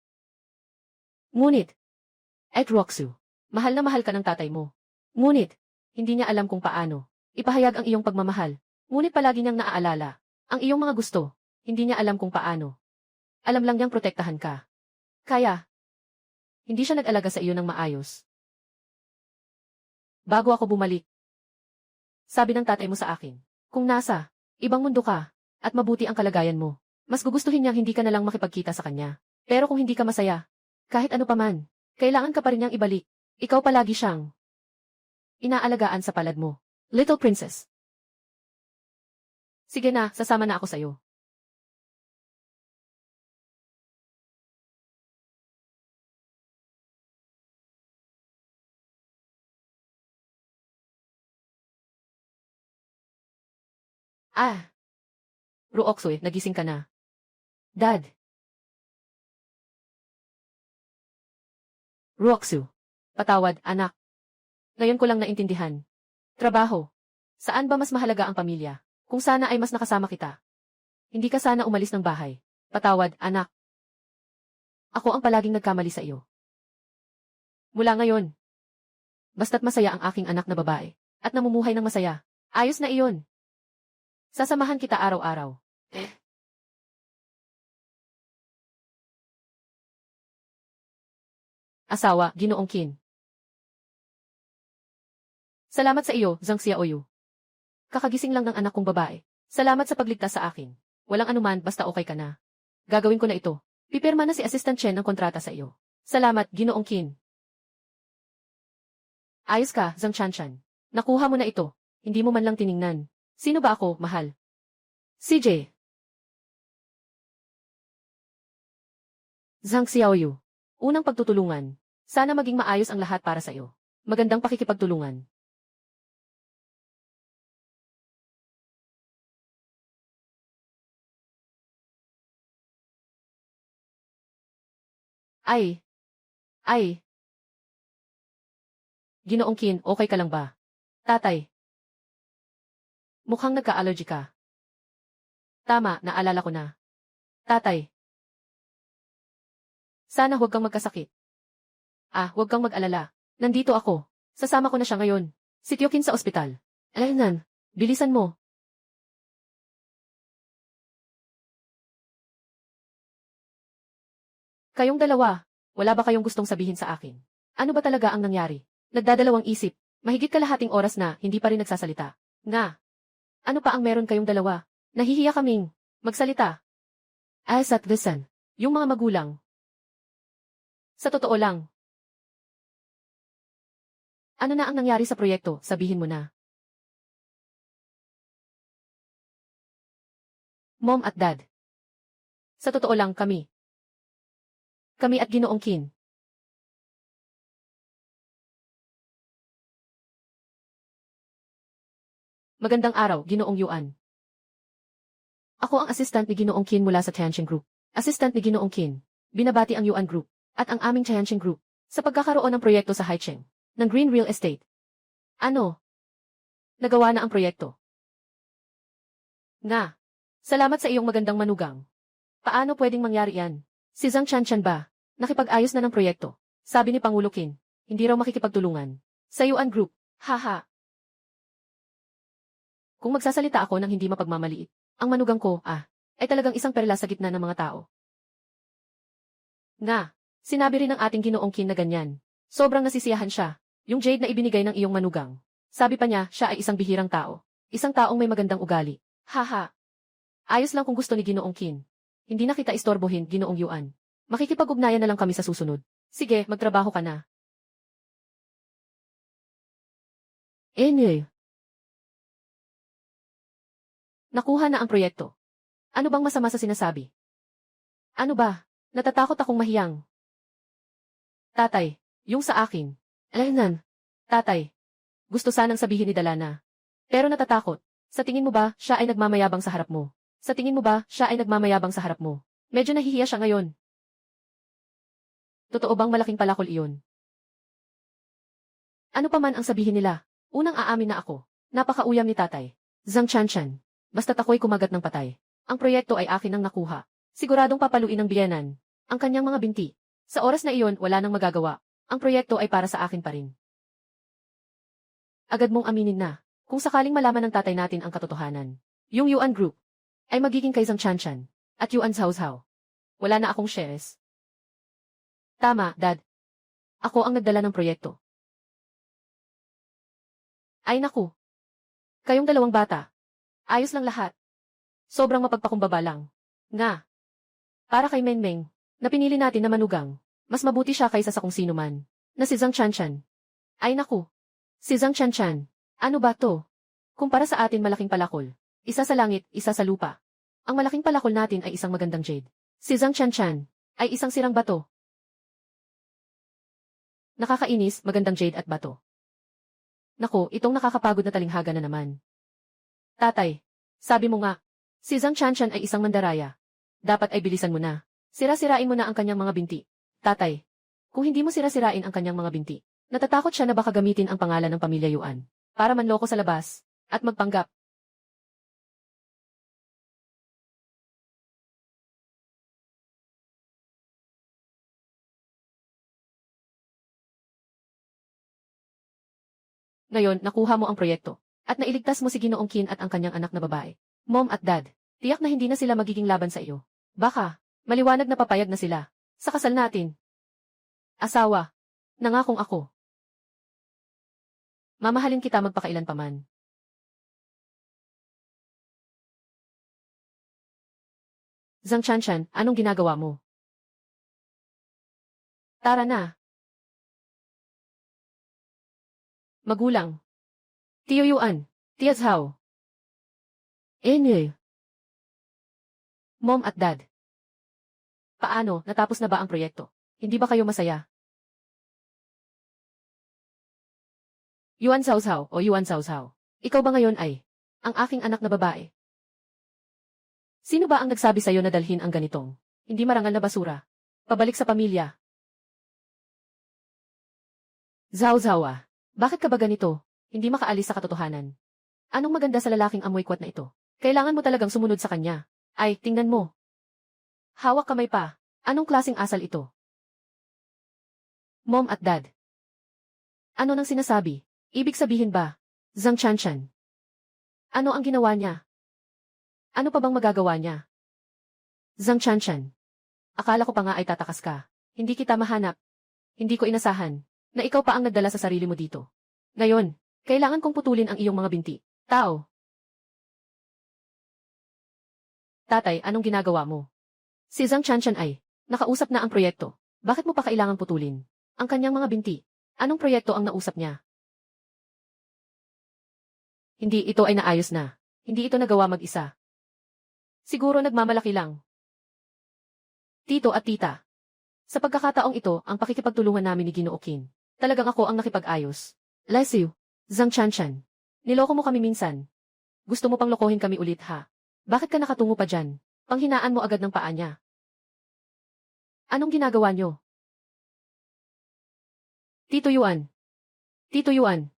Roxu, mahal na mahal ka ng tatay mo. Ngunit, hindi niya alam kung paano ipahayag ang iyong pagmamahal. Ngunit palagi niyang naaalala ang iyong mga gusto. Hindi niya alam kung paano. Alam lang niyang protektahan ka. Kaya, hindi siya nag-alaga sa iyo ng maayos. Bago ako bumalik, sabi ng tatay mo sa akin, kung nasa ibang mundo ka at mabuti ang kalagayan mo, mas gugustuhin niyang hindi ka na lang makipagkita sa kanya. Pero kung hindi ka masaya, kahit ano paman, kailangan ka pa rin niyang ibalik. Ikaw palagi siyang inaalagaan sa palad mo. Little Princess. Sige na, sasama na ako sa'yo. Ah! Ruoksoy, nagising ka na. Dad. Ruoksu. Patawad, anak. Ngayon ko lang naintindihan. Trabaho. Saan ba mas mahalaga ang pamilya? Kung sana ay mas nakasama kita. Hindi ka sana umalis ng bahay. Patawad, anak. Ako ang palaging nagkamali sa iyo. Mula ngayon, basta't masaya ang aking anak na babae, at namumuhay ng masaya, ayos na iyon. Sasamahan kita araw-araw. Asawa, Ginoong Qin. Salamat sa iyo, Zhang Xiaoyu. Kakagising lang ng anak kong babae. Salamat sa pagligtas sa akin. Walang anuman, basta okay ka na. Gagawin ko na ito. Pipirma na si Assistant Chen ng kontrata sa iyo. Salamat, Ginoong Qin. Ayos ka, Zhang Chanchan. Nakuha mo na ito. Hindi mo man lang tiningnan. Sino ba ako, mahal? CJ. Zhang Xiaoyu. Unang pagtutulungan. Sana maging maayos ang lahat para sa iyo. Magandang pakikipagtulungan. Ay. Ginoong Qin, okay ka lang ba? Tatay. Mukhang nagka-allergy ka. Tama, naalala ko na. Tatay. Sana huwag kang magkasakit. Huwag kang mag-alala. Nandito ako. Sasama ko na siya ngayon. Si Tiokin sa ospital. Alaynan, bilisan mo. Kayong dalawa, wala ba kayong gustong sabihin sa akin? Ano ba talaga ang nangyari? Nagdadalawang isip. Mahigit kalahating oras na hindi pa rin nagsasalita. Nga. Ano pa ang meron kayong dalawa? Nahihiya kaming magsalita. As at listen, yung mga magulang. Sa totoo lang. Ano na ang nangyari sa proyekto, sabihin mo na. Mom at Dad. Sa totoo lang kami. Kami at Ginoong Qin. Magandang araw, Ginoong Yuan. Ako ang assistant ni Ginoong Qin mula sa Tianqing Group. Assistant ni Ginoong Qin. Binabati ang Yuan Group at ang aming Tianqing Group sa pagkakaroon ng proyekto sa Haicheng ng Green Real Estate. Ano? Nagawa na ang proyekto. Nga. Salamat sa iyong magandang manugang. Paano pwedeng mangyari yan? Si Zhang Chanchan ba? Nakipag-ayos na ng proyekto. Sabi ni Pangulo Qin. Hindi raw makikipagtulungan. Sa Yuan Group. Haha. Kung magsasalita ako ng hindi mapagmamaliit, ang manugang ko, ay talagang isang perla sa gitna ng mga tao. Nga, sinabi rin ng ating Ginoong Qin na ganyan. Sobrang nasisiyahan siya. Yung jade na ibinigay ng iyong manugang. Sabi pa niya, siya ay isang bihirang tao. Isang taong may magandang ugali. Haha. Ayos lang kung gusto ni Ginoong Qin. Hindi na kita istorbohin, Ginoong Yuan. Makikipag-ugnayan na lang kami sa susunod. Sige, magtrabaho ka na. Nakuha na ang proyekto. Ano bang masama sa sinasabi? Ano ba? Natatakot akong mahiyang. Tatay, yung sa akin. Alainan. Tatay. Gusto sanang sabihin ni Dalana. Pero natatakot. Sa tingin mo ba, siya ay nagmamayabang sa harap mo? Sa tingin mo ba, siya ay nagmamayabang sa harap mo? Medyo nahihiya siya ngayon. Totoo bang malaking palakol iyon? Ano pa man ang sabihin nila, unang aamin na ako. Napakauyam ni tatay. Zhang Chanchan. Basta't ako'y kumagat ng patay. Ang proyekto ay akin ang nakuha. Siguradong papaluin ng biyenan. Ang kanyang mga binti. Sa oras na iyon, wala nang magagawa. Ang proyekto ay para sa akin pa rin. Agad mong aminin na, kung sakaling malaman ng tatay natin ang katotohanan. Yung Yuan Group ay magiging kay Zhang Chanchan at Yuan Zhaozhao. Wala na akong shares. Tama, Dad. Ako ang nagdala ng proyekto. Ay naku. Kayong dalawang bata. Ayos lang lahat. Sobrang mapagpakumbaba lang. Nga. Para kay Mengmeng, na pinili natin na manugang, mas mabuti siya kaysa sa kung sino man, na si Zhang Chanchan. Ay naku. Si Zhang Chanchan. Ano ba to? Kumpara sa atin malaking palakol. Isa sa langit, isa sa lupa. Ang malaking palakol natin ay isang magandang jade. Si Zhang Chanchan ay isang sirang bato. Nakakainis, magandang jade at bato. Naku, itong nakakapagod na talinghaga na naman. Tatay, sabi mo nga, si Zhang Chanchan ay isang mandaraya. Dapat ay bilisan mo na. Sira-sirain mo na ang kanyang mga binti. Tatay, kung hindi mo sira-sirain ang kanyang mga binti, natatakot siya na baka gamitin ang pangalan ng pamilya Yuan para manloko sa labas at magpanggap. Ngayon, nakuha mo ang proyekto at nailigtas mo si Ginoong Qin at ang kanyang anak na babae. Mom at Dad, tiyak na hindi na sila magiging laban sa iyo. Baka, maliwanag na papayag na sila sa kasal natin. Asawa, nangakong ako. Mamahalin kita magpakailan paman. Zhang Chanchan, anong ginagawa mo? Tara na. Magulang. Tio Yuan, Tia Zhao. Mom at Dad. Paano, natapos na ba ang proyekto? Hindi ba kayo masaya? Yuan Zhaozhao o Yuan Zhaozhao. Ikaw ba ngayon ay ang aking anak na babae? Sino ba ang nagsabi sa'yo na dalhin ang ganitong hindi marangal na basura? Pabalik sa pamilya. Zhaozhao, bakit ka ba ganito? Hindi makaalis sa katotohanan. Anong maganda sa lalaking amoy kwat na ito? Kailangan mo talagang sumunod sa kanya. Ay, tingnan mo. Hawak kamay pa. Anong klaseng asal ito? Mom at Dad. Ano nang sinasabi? Ibig sabihin ba, Zhang Chanchan? Ano ang ginawa niya? Ano pa bang magagawa niya? Zhang Chanchan. Akala ko pa nga ay tatakas ka. Hindi kita mahanap. Hindi ko inasahan na ikaw pa ang nagdala sa sarili mo dito. Ngayon, kailangan kong putulin ang iyong mga binti. Tao. Tatay, anong ginagawa mo? Si Zhang Chanchan ay nakausap na ang proyekto. Bakit mo pa kailangang putulin ang kanyang mga binti? Anong proyekto ang nausap niya? Hindi ito ay naayos na. Hindi ito nagawa mag-isa. Siguro nagmamalaki lang. Tito at tita. Sa pagkakataong ito, ang pakikipagtulungan namin ni Ginoo Qin. Talagang ako ang nakipag-ayos. Bless you, Zhang Chanchan. Niloko mo kami minsan. Gusto mo pang lokohin kami ulit ha? Bakit ka nakatungo pa dyan? Panghinaan mo agad ng paa niya. Anong ginagawa niyo? Tito Yuan. Tito Yuan.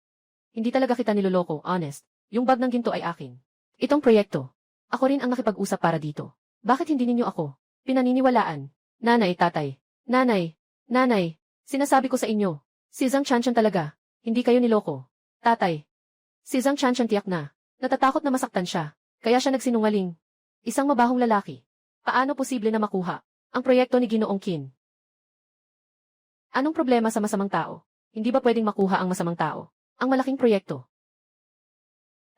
Hindi talaga kita niloloko, honest. Yung bag ng ginto ay akin. Itong proyekto. Ako rin ang nakipag-usap para dito. Bakit hindi ninyo ako pinaniniwalaan? Nanay, tatay. Nanay. Nanay. Sinasabi ko sa inyo. Si Zhang Chanchan talaga. Hindi kayo niloko. Tatay. Si Zhang Chanchan tiyak na. Natatakot na masaktan siya. Kaya siya nagsinungaling. Isang mabahong lalaki. Paano posible na makuha ang proyekto ni Ginoong Qin? Anong problema sa masamang tao? Hindi ba pwedeng makuha ang masamang tao ang malaking proyekto?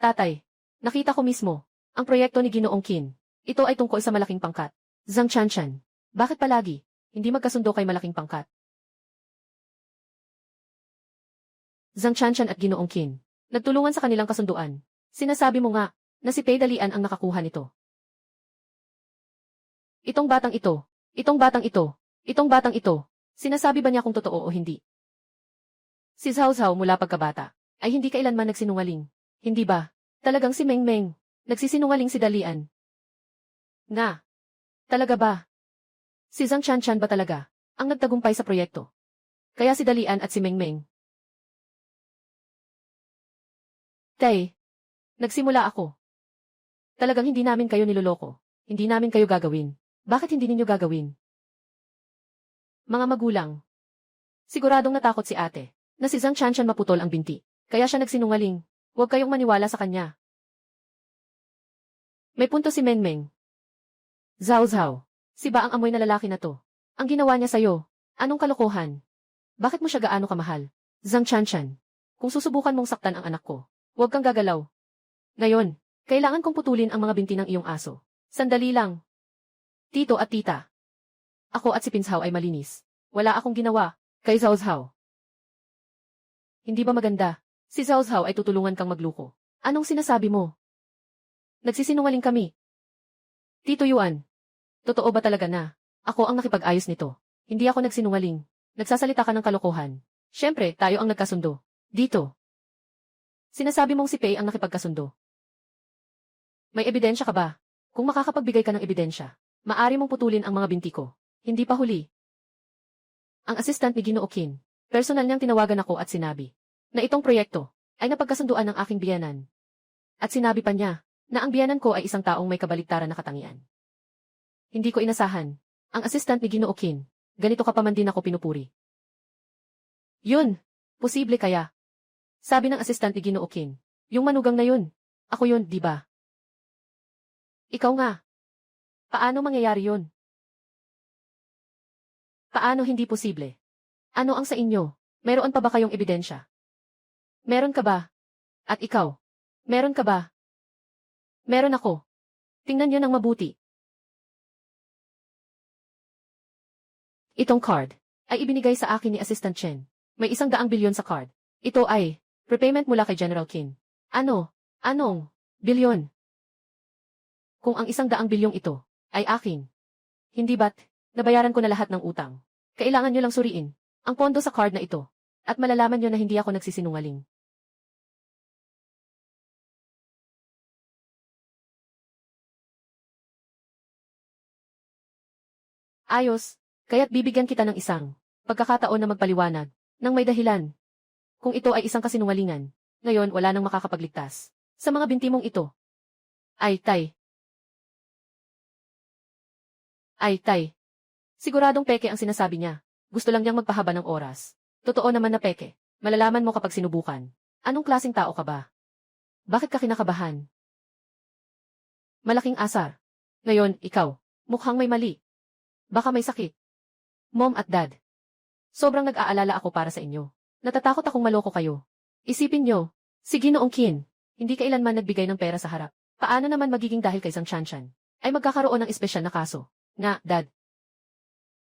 Tatay, nakita ko mismo ang proyekto ni Ginoong Qin. Ito ay tungkol sa malaking pangkat. Zhang Chanchan, bakit palagi hindi magkasundo kay malaking pangkat? Zhang Chanchan at Ginoong Qin nagtulungan sa kanilang kasunduan. Sinasabi mo nga na si Pei Dalian ang nakakuha nito. Itong batang ito, itong batang ito, itong batang ito, sinasabi ba niya kung totoo o hindi? Si Zhao Zhao mula pagkabata ay hindi kailanman nagsinungaling. Hindi ba? Talagang si Meng Meng. Nagsisinungaling si Dalian. Nga. Talaga ba? Si Zhang Chanchan ba talaga ang nagtagumpay sa proyekto? Kaya si Dalian at si Meng Meng. Tay. Nagsimula ako. Talagang hindi namin kayo niloloko. Hindi namin kayo gagawin. Bakit hindi ninyo gagawin? Mga magulang. Siguradong natakot si ate na si Zhang Chanchan maputol ang binti. Kaya siya nagsinungaling. Huwag kayong maniwala sa kanya. May punto si Meng Meng. Zhao Zhao. Si ba ang amoy na lalaki na to? Ang ginawa niya sa'yo. Anong kalokohan? Bakit mo siya gaano kamahal? Zhang Chanchan. Kung susubukan mong saktan ang anak ko, huwag kang gagalaw. Ngayon, kailangan kong putulin ang mga binti ng iyong aso. Sandali lang. Tito at tita. Ako at si Pinshao ay malinis. Wala akong ginawa kay Zhao Zhao. Hindi ba maganda? Si Zhao Zhao ay tutulungan kang magluko. Anong sinasabi mo? Nagsisinungaling kami. Tito Yuan. Totoo ba talaga na ako ang nakipag-ayos nito? Hindi ako nagsinungaling. Nagsasalita ka ng kalokohan. Siyempre, tayo ang nagkasundo. Dito. Sinasabi mong si Pei ang nakipagkasundo. May ebidensya ka ba? Kung makakapagbigay ka ng ebidensya, maari mong putulin ang mga binti ko. Hindi pa huli. Ang assistant ni Ginoo Qin, personal niyang tinawagan ako at sinabi na itong proyekto ay napagkasunduan ng aking biyanan. At sinabi pa niya na ang biyanan ko ay isang taong may kabaligtaran na katangian. Hindi ko inasahan. Ang assistant ni Ginoo Qin, ganito ka pa man din ako pinupuri. Yun, posible kaya? Sabi ng assistant ni Ginoo Qin, yung manugang na yun. Ako yun, di ba? Ikaw nga. Paano mangyayari yun? Paano hindi posible? Ano ang sa inyo? Meron pa ba kayong ebidensya? Meron ka ba? At ikaw? Meron ka ba? Meron ako. Tingnan niyo ng mabuti. Itong card ay ibinigay sa akin ni Assistant Chen. May 100 bilyon sa card. Ito ay prepayment mula kay General Qin. Ano? Anong bilyon? Kung ang 100 bilyong ito ay akin. Hindi ba't nabayaran ko na lahat ng utang? Kailangan nyo lang suriin ang pondo sa card na ito at malalaman nyo na hindi ako nagsisinungaling. Ayos, kaya't bibigyan kita ng isang pagkakataon na magpaliwanag ng may dahilan. Kung ito ay isang kasinungalingan, ngayon wala nang makakapagligtas sa mga binti mong ito. Ay, tay. Ay, tay. Siguradong peke ang sinasabi niya. Gusto lang niyang magpahaba ng oras. Totoo naman na peke. Malalaman mo kapag sinubukan. Anong klaseng tao ka ba? Bakit ka kinakabahan? Malaking asar. Ngayon, ikaw. Mukhang may mali. Baka may sakit. Mom at dad. Sobrang nag-aalala ako para sa inyo. Natatakot akong maloko kayo. Isipin nyo, si Ginoong Qin, hindi kailanman nagbigay ng pera sa harap. Paano naman magiging dahil kay Zhang Chanchan ay magkakaroon ng espesyal na kaso? Nga, dad.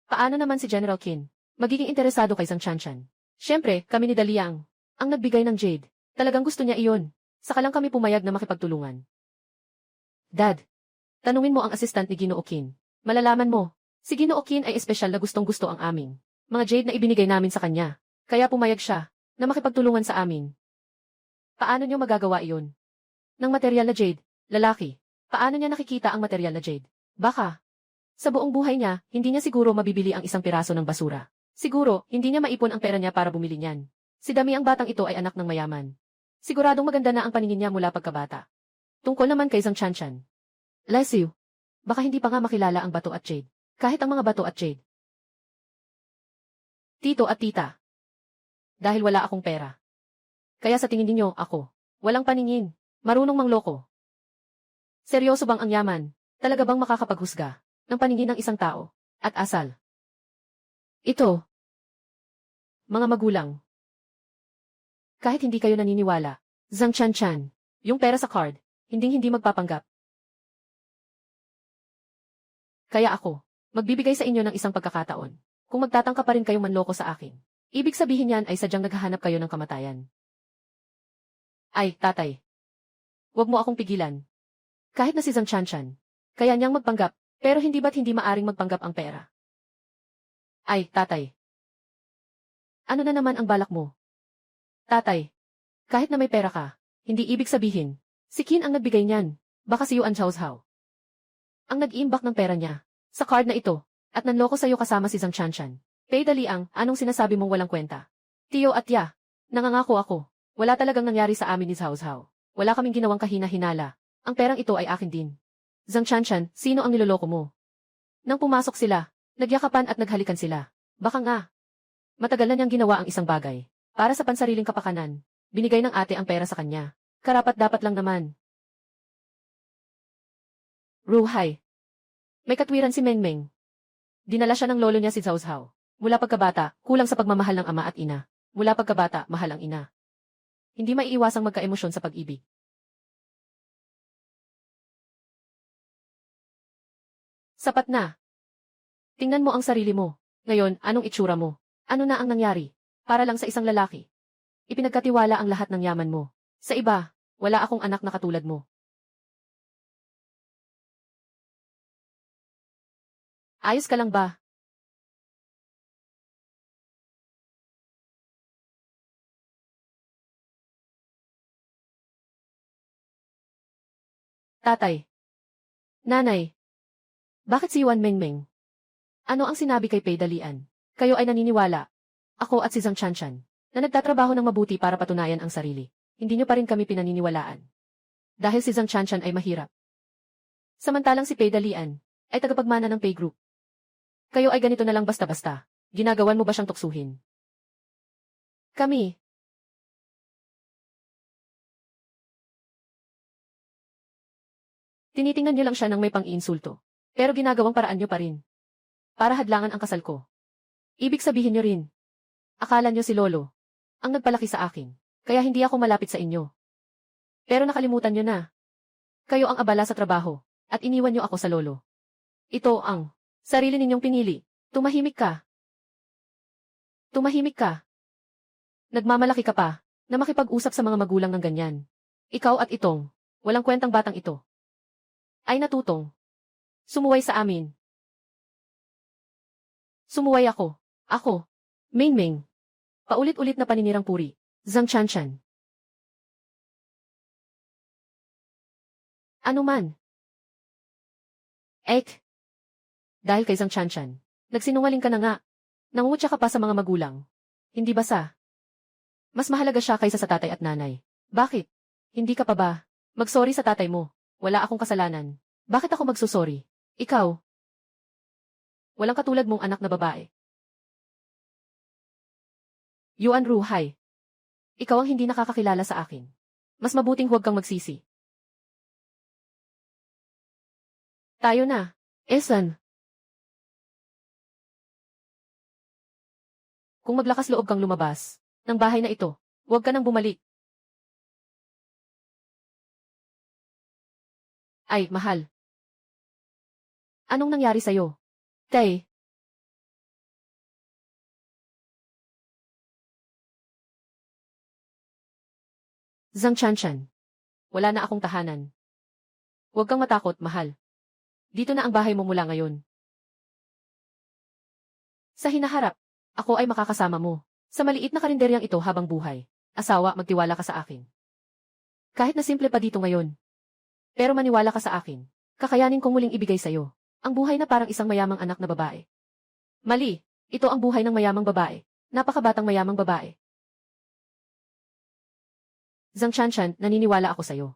Paano naman si General Qin magiging interesado kay Zhang Chanchan? Siyempre, kami ni Daliang ang nagbigay ng jade. Talagang gusto niya iyon. Saka lang kami pumayag na makipagtulungan. Dad, tanungin mo ang assistant ni Ginoo Qin. Malalaman mo, si Ginoo Qin ay espesyal na gustong-gusto ang aming mga jade na ibinigay namin sa kanya. Kaya pumayag siya na makipagtulungan sa amin. Paano niyo magagawa iyon? Ng material na jade, lalaki. Paano niya nakikita ang material na jade? Baka. Sa buong buhay niya, hindi niya siguro mabibili ang isang piraso ng basura. Siguro, hindi niya maipon ang pera niya para bumili niyan. Si Dami ang batang ito ay anak ng mayaman. Siguradong maganda na ang paningin niya mula pagkabata. Tungkol naman kay Zhang Chanchan. Lesiu. Baka hindi pa nga makilala ang bato at jade. Kahit ang mga bato at jade. Tito at tita. Dahil wala akong pera. Kaya sa tingin ninyo, ako. Walang paningin. Marunong mangloko. Seryoso bang ang yaman? Talaga bang makakapaghusga ng paningin ng isang tao? At asal. Ito. Mga magulang. Kahit hindi kayo naniniwala, Zhang Chanchan, yung pera sa card, hindi magpapanggap. Kaya ako, magbibigay sa inyo ng isang pagkakataon. Kung magtatangka pa rin kayong manloko sa akin, ibig sabihin yan ay sadyang naghahanap kayo ng kamatayan. Ay, tatay. Huwag mo akong pigilan. Kahit na si Zhang Chanchan, kaya niyang magpanggap, pero hindi ba't hindi maaring magpanggap ang pera? Ay, tatay. Ano na naman ang balak mo? Tatay, kahit na may pera ka, hindi ibig sabihin, si Qin ang nagbigay niyan, baka si Yuan Chaozhao. Ang nag-iimbak ng pera niya, sa card na ito, at nanloko sa'yo kasama si Zhang Chanchan. Pei Daliang, anong sinasabi mong walang kwenta? Tiyo at Ya, nangangako ako, wala talagang nangyari sa amin ni Zhao Zhao. Wala kaming ginawang kahina-hinala. Ang perang ito ay akin din. Zhang Chanchan, sino ang niloloko mo? Nang pumasok sila, nagyakapan at naghalikan sila. Baka nga. Matagal na niyang ginawa ang isang bagay. Para sa pansariling kapakanan, binigay ng ate ang pera sa kanya. Karapat-dapat lang naman. Ruhay. May katwiran si Mengmeng. Dinala siya ng lolo niya si Zhao Zhao. Mula pagkabata, kulang sa pagmamahal ng ama at ina. Mula pagkabata, mahal ang ina. Hindi maiiwasang magka-emosyon sa pag-ibig. Sapat na. Tingnan mo ang sarili mo. Ngayon, anong itsura mo? Ano na ang nangyari? Para lang sa isang lalaki. Ipinagkatiwala ang lahat ng yaman mo. Sa iba, wala akong anak na katulad mo. Ayos ka lang ba? Tatay. Nanay. Bakit si Yuan Mengmeng? Ano ang sinabi kay Pei Dalian? Kayo ay naniniwala. Ako at si Zhang Chanchan, na nagtatrabaho ng mabuti para patunayan ang sarili. Hindi niyo pa rin kami pinaniniwalaan. Dahil si Zhang Chanchan ay mahirap. Samantalang si Pei Dalian ay tagapagmana ng Pei Group. Kayo ay ganito na lang basta-basta. Ginagawan mo ba siyang tuksuhin? Kami. Tinitingnan niyo lang siya ng may pang-iinsulto. Pero ginagawang paraan niyo pa rin. Para hadlangan ang kasal ko. Ibig sabihin niyo rin. Akala niyo si Lolo ang nagpalaki sa akin. Kaya hindi ako malapit sa inyo. Pero nakalimutan niyo na. Kayo ang abala sa trabaho. At iniwan niyo ako sa Lolo. Ito ang sarili ninyong pinili. Tumahimik ka. Tumahimik ka. Nagmamalaki ka pa na makipag-usap sa mga magulang ng ganyan. Ikaw at itong walang kwentang batang ito ay natutong sumuway sa amin. Sumuway ako. Ako. Mingming. Paulit-ulit na paninirang puri. Zhang Chanchan. Ano man. Ek. Dahil kay Zhang Chanchan, nagsinungaling ka na nga. Nangungutya ka pa sa mga magulang. Hindi ba sa? Mas mahalaga siya kaysa sa tatay at nanay. Bakit? Hindi ka pa ba? Magsorry sa tatay mo. Wala akong kasalanan. Bakit ako magsusorry? Ikaw. Walang katulad mong anak na babae. Yuan Ruhai. Ikaw ang hindi nakakakilala sa akin. Mas mabuting huwag kang magsisi. Tayo na. Esan. Kung maglakas loob kang lumabas ng bahay na ito, huwag ka nang bumalik. Ay, mahal. Anong nangyari sa'yo? Tay. Zhang Chanchan. Wala na akong tahanan. Huwag kang matakot, mahal. Dito na ang bahay mo mula ngayon. Sa hinaharap, ako ay makakasama mo. Sa maliit na karinderyang ito habang buhay. Asawa, magtiwala ka sa akin. Kahit na simple pa dito ngayon. Pero maniwala ka sa akin. Kakayanin kong muling ibigay sa'yo. Ang buhay na parang isang mayamang anak na babae. Mali. Ito ang buhay ng mayamang babae. Napakabatang mayamang babae. Zhang Chanchan, naniniwala ako sa'yo.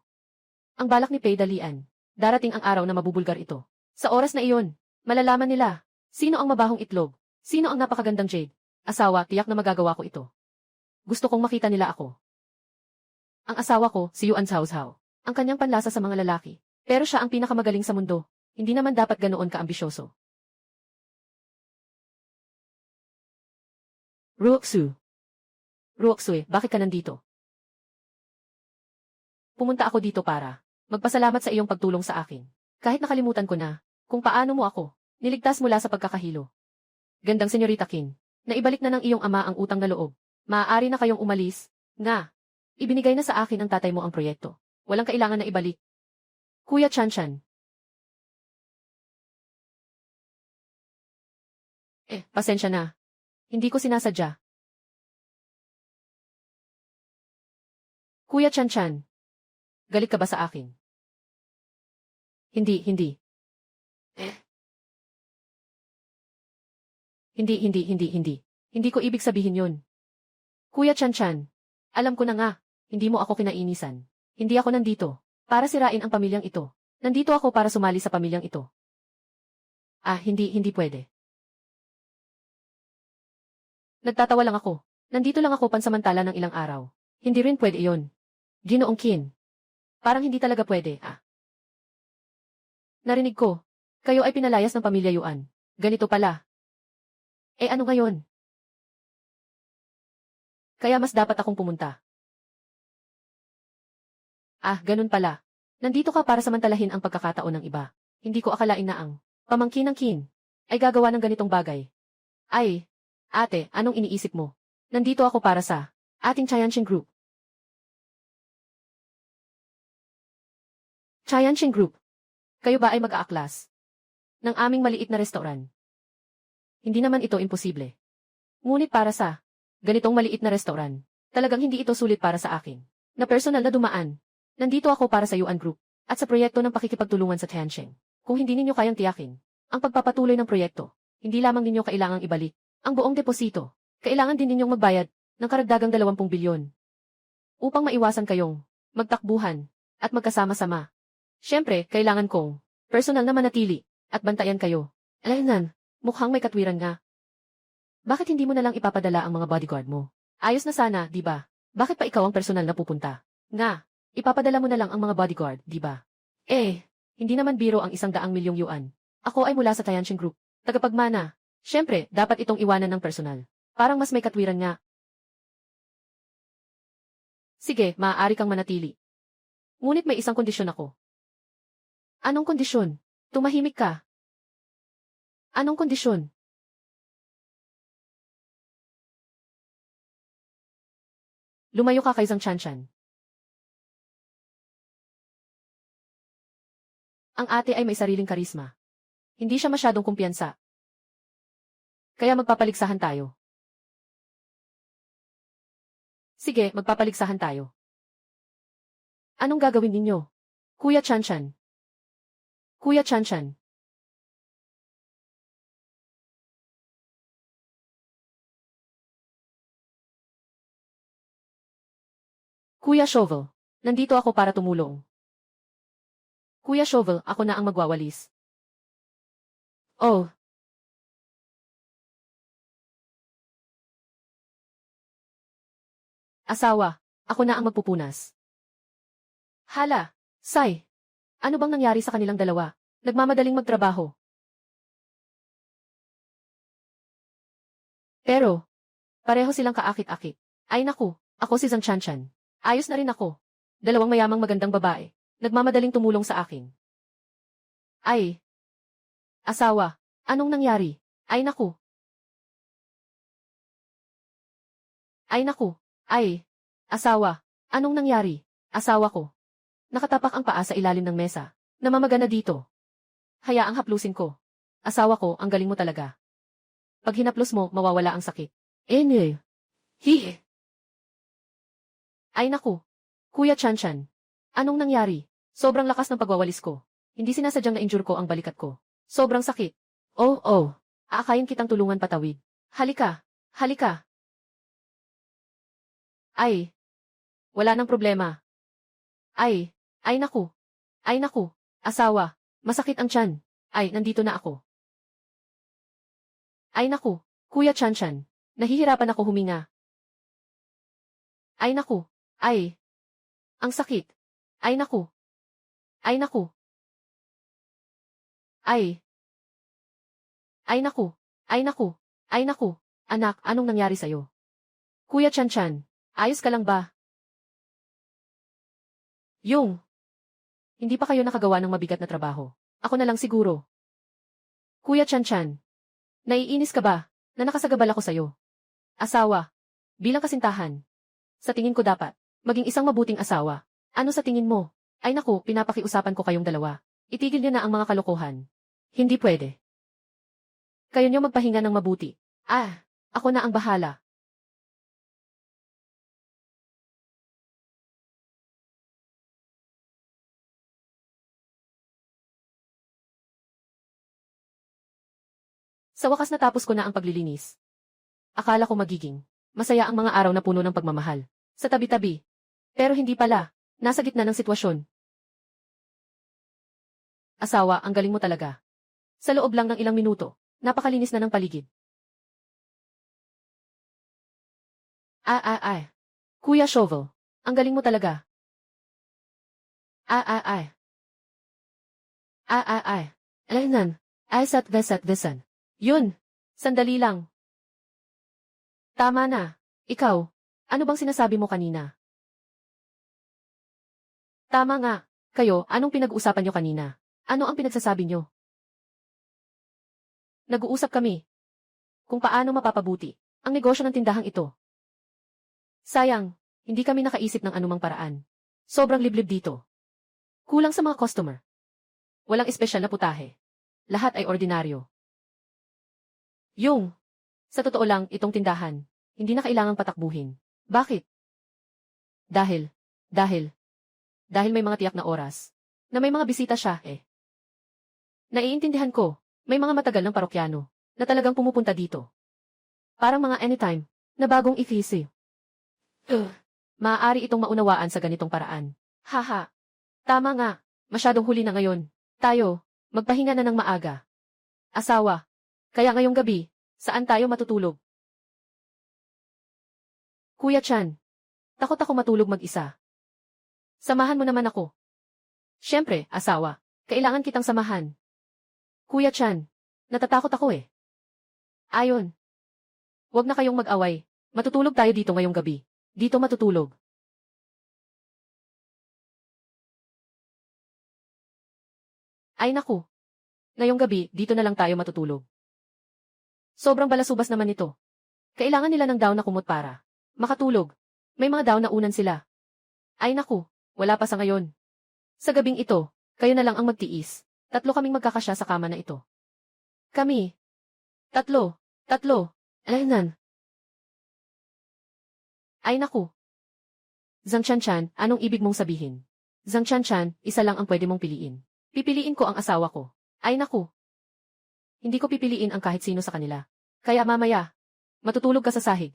Ang balak ni Pei Dalian. Darating ang araw na mabubulgar ito. Sa oras na iyon, malalaman nila. Sino ang mabahong itlog? Sino ang napakagandang jade? Asawa, tiyak na magagawa ko ito. Gusto kong makita nila ako. Ang asawa ko, si Yuan Zhaozhao. Ang kanyang panlasa sa mga lalaki. Pero siya ang pinakamagaling sa mundo. Hindi naman dapat ganoon kaambisyoso. Ruoxu. Ruoxue, bakit ka nandito? Pumunta ako dito para magpasalamat sa iyong pagtulong sa akin. Kahit nakalimutan ko na kung paano mo ako niligtas mula sa pagkakahilo. Gandang Senyorita Qin, naibalik na ng iyong ama ang utang na loob. Maaari na kayong umalis. Nga, ibinigay na sa akin ng tatay mo ang proyekto. Walang kailangan na ibalik. Kuya Chanchan. Pasensya na. Hindi ko sinasadya. Kuya Chanchan. Galit ka ba sa akin? Hindi. Hindi. Hindi ko ibig sabihin yun. Kuya Chanchan. Alam ko na nga, hindi mo ako kinainisan. Hindi ako nandito para sirain ang pamilyang ito. Nandito ako para sumali sa pamilyang ito. Hindi pwede. Nagtatawa lang ako. Nandito lang ako pansamantala ng ilang araw. Hindi rin pwede iyon. Ginoong Qin. Parang hindi talaga pwede, Narinig ko. Kayo ay pinalayas ng pamilya Yuan. Ganito pala. Ano ngayon? Kaya mas dapat akong pumunta. Ganun pala. Nandito ka para samantalahin ang pagkakataon ng iba. Hindi ko akalain na ang pamangkin ng Qin ay gagawa ng ganitong bagay. Ate, anong iniisip mo? Nandito ako para sa ating Chayanshin Group. Chayanshin Group. Kayo ba ay mag-aaklas ng aming maliit na restoran? Hindi naman ito imposible. Ngunit para sa ganitong maliit na restoran, talagang hindi ito sulit para sa akin. Na personal na dumaan. Nandito ako para sa Yuan Group at sa proyekto ng pakikipagtulungan sa Tianjin. Kung hindi ninyo kayang tiyakin ang pagpapatuloy ng proyekto, hindi lamang ninyo kailangang ibalik ang buong deposito. Kailangan din ninyong magbayad ng karagdagang 20 bilyon upang maiwasan kayong magtakbuhan at magkasama-sama. Siyempre, kailangan kong personal na manatili at bantayan kayo. Alaynan, mukhang may katwiran nga. Bakit hindi mo na lang ipapadala ang mga bodyguard mo? Ayos na sana, di ba? Bakit pa ikaw ang personal na pupunta? Nga, ipapadala mo na lang ang mga bodyguard, di ba? Hindi naman biro ang 100 milyong yuan. Ako ay mula sa Tianjin Group. Tagapagmana. Siyempre, dapat itong iwanan ng personal. Parang mas may katwiran nga. Sige, maaari kang manatili. Ngunit may isang kondisyon ako. Anong kondisyon? Tumahimik ka. Anong kondisyon? Lumayo ka kay Zhang Chanchan. Ang ate ay may sariling karisma. Hindi siya masyadong kumpiyansa. Kaya magpapaligsahan tayo. Sige, magpapaligsahan tayo. Anong gagawin ninyo? Kuya Chanchan. Kuya Chanchan. Kuya Shovel, nandito ako para tumulong. Kuya Shovel, ako na ang magwawalis. Oh. Asawa, ako na ang magpupunas. Hala, Sai. Ano bang nangyari sa kanilang dalawa? Nagmamadaling magtrabaho. Pero, pareho silang kaakit-akit. Ay naku, ako si Zhang Chanchan. Ayos na rin ako. 2 mayamang magandang babae. Nagmamadaling tumulong sa akin. Ay. Asawa, anong nangyari? Ay naku. Ay naku. Ay. Asawa, anong nangyari? Asawa ko. Nakatapak ang paa sa ilalim ng mesa. Namamaga na dito. Hayaang haplusin ko. Asawa ko, ang galing mo talaga. Pag hinaplos mo, mawawala ang sakit. Hi. Ay naku. Kuya Chanchan. Anong nangyari? Sobrang lakas ng pagwawalis ko. Hindi sinasadyang na-injure ko ang balikat ko. Sobrang sakit. Oh, oh. Aakayin kitang tulungan patawid. Halika. Halika. Ay. Wala nang problema. Ay. Ay naku. Ay naku. Asawa. Masakit ang tiyan. Ay, nandito na ako. Ay naku. Kuya Chan-chan. Nahihirapan ako huminga. Ay naku. Ay. Ang sakit. Ay naku. Ay naku. Ay. Ay naku. Ay naku. Ay naku. Anak, anong nangyari sa'yo? Kuya Chan-chan, ayos ka lang ba? Yung. Hindi pa kayo nakagawa ng mabigat na trabaho. Ako na lang siguro. Kuya Chan-chan, naiinis ka ba na nakasagabal ako sa'yo? Asawa. Bilang kasintahan. Sa tingin ko dapat maging isang mabuting asawa. Ano sa tingin mo? Ay naku, pinapakiusapan ko kayong dalawa. Itigil niyo na ang mga kalokohan. Hindi pwede. Kayo niyo magpahinga ng mabuti. Ako na ang bahala. Sa wakas natapos ko na ang paglilinis. Akala ko magiging masaya ang mga araw na puno ng pagmamahal. Sa tabi-tabi. Pero hindi pala. Nasa gitna ng sitwasyon. Asawa, ang galing mo talaga. Sa loob lang ng ilang minuto, napakalinis na ng paligid. Kuya Shovel, ang galing mo talaga. Ay. Alaynan. Desan. Yun. Sandali lang. Tama na. Ikaw, ano bang sinasabi mo kanina? Tama nga. Kayo, anong pinag-uusapan nyo kanina? Ano ang pinagsasabi nyo? Nag-uusap kami. Kung paano mapapabuti ang negosyo ng tindahang ito. Sayang, hindi kami nakaisip ng anumang paraan. Sobrang liblib dito. Kulang sa mga customer. Walang espesyal na putahe. Lahat ay ordinaryo. Sa totoo lang, itong tindahan, hindi na kailangang patakbuhin. Bakit? Dahil may mga tiyak na oras, na may mga bisita siya Naiintindihan ko, may mga matagal ng parokyano, na talagang pumupunta dito. Parang mga anytime, na bagong ifisi. Maaari itong maunawaan sa ganitong paraan. Haha. Tama nga, masyadong huli na ngayon. Tayo, magpahinga na ng maaga. Asawa. Kaya ngayong gabi, saan tayo matutulog? Kuya Chan, takot ako matulog mag-isa. Samahan mo naman ako. Siyempre, asawa, kailangan kitang samahan. Kuya Chan, natatakot ako Ayon. Huwag na kayong mag-away. Matutulog tayo dito ngayong gabi. Dito matutulog. Ay naku. Ngayong gabi, dito na lang tayo matutulog. Sobrang balasubas naman ito. Kailangan nila ng daw na kumot para makatulog. May mga daw na unan sila. Ay naku, wala pa sa ngayon. Sa gabing ito, kayo na lang ang magtiis. 3 kaming magkakasya sa kama na ito. Kami. 3. Alaynan. Ay naku. Zhang Chan-chan, anong ibig mong sabihin? Zhang Chan-chan, isa lang ang pwede mong piliin. Pipiliin ko ang asawa ko. Ay naku. Hindi ko pipiliin ang kahit sino sa kanila. Kaya mamaya, matutulog ka sa sahig.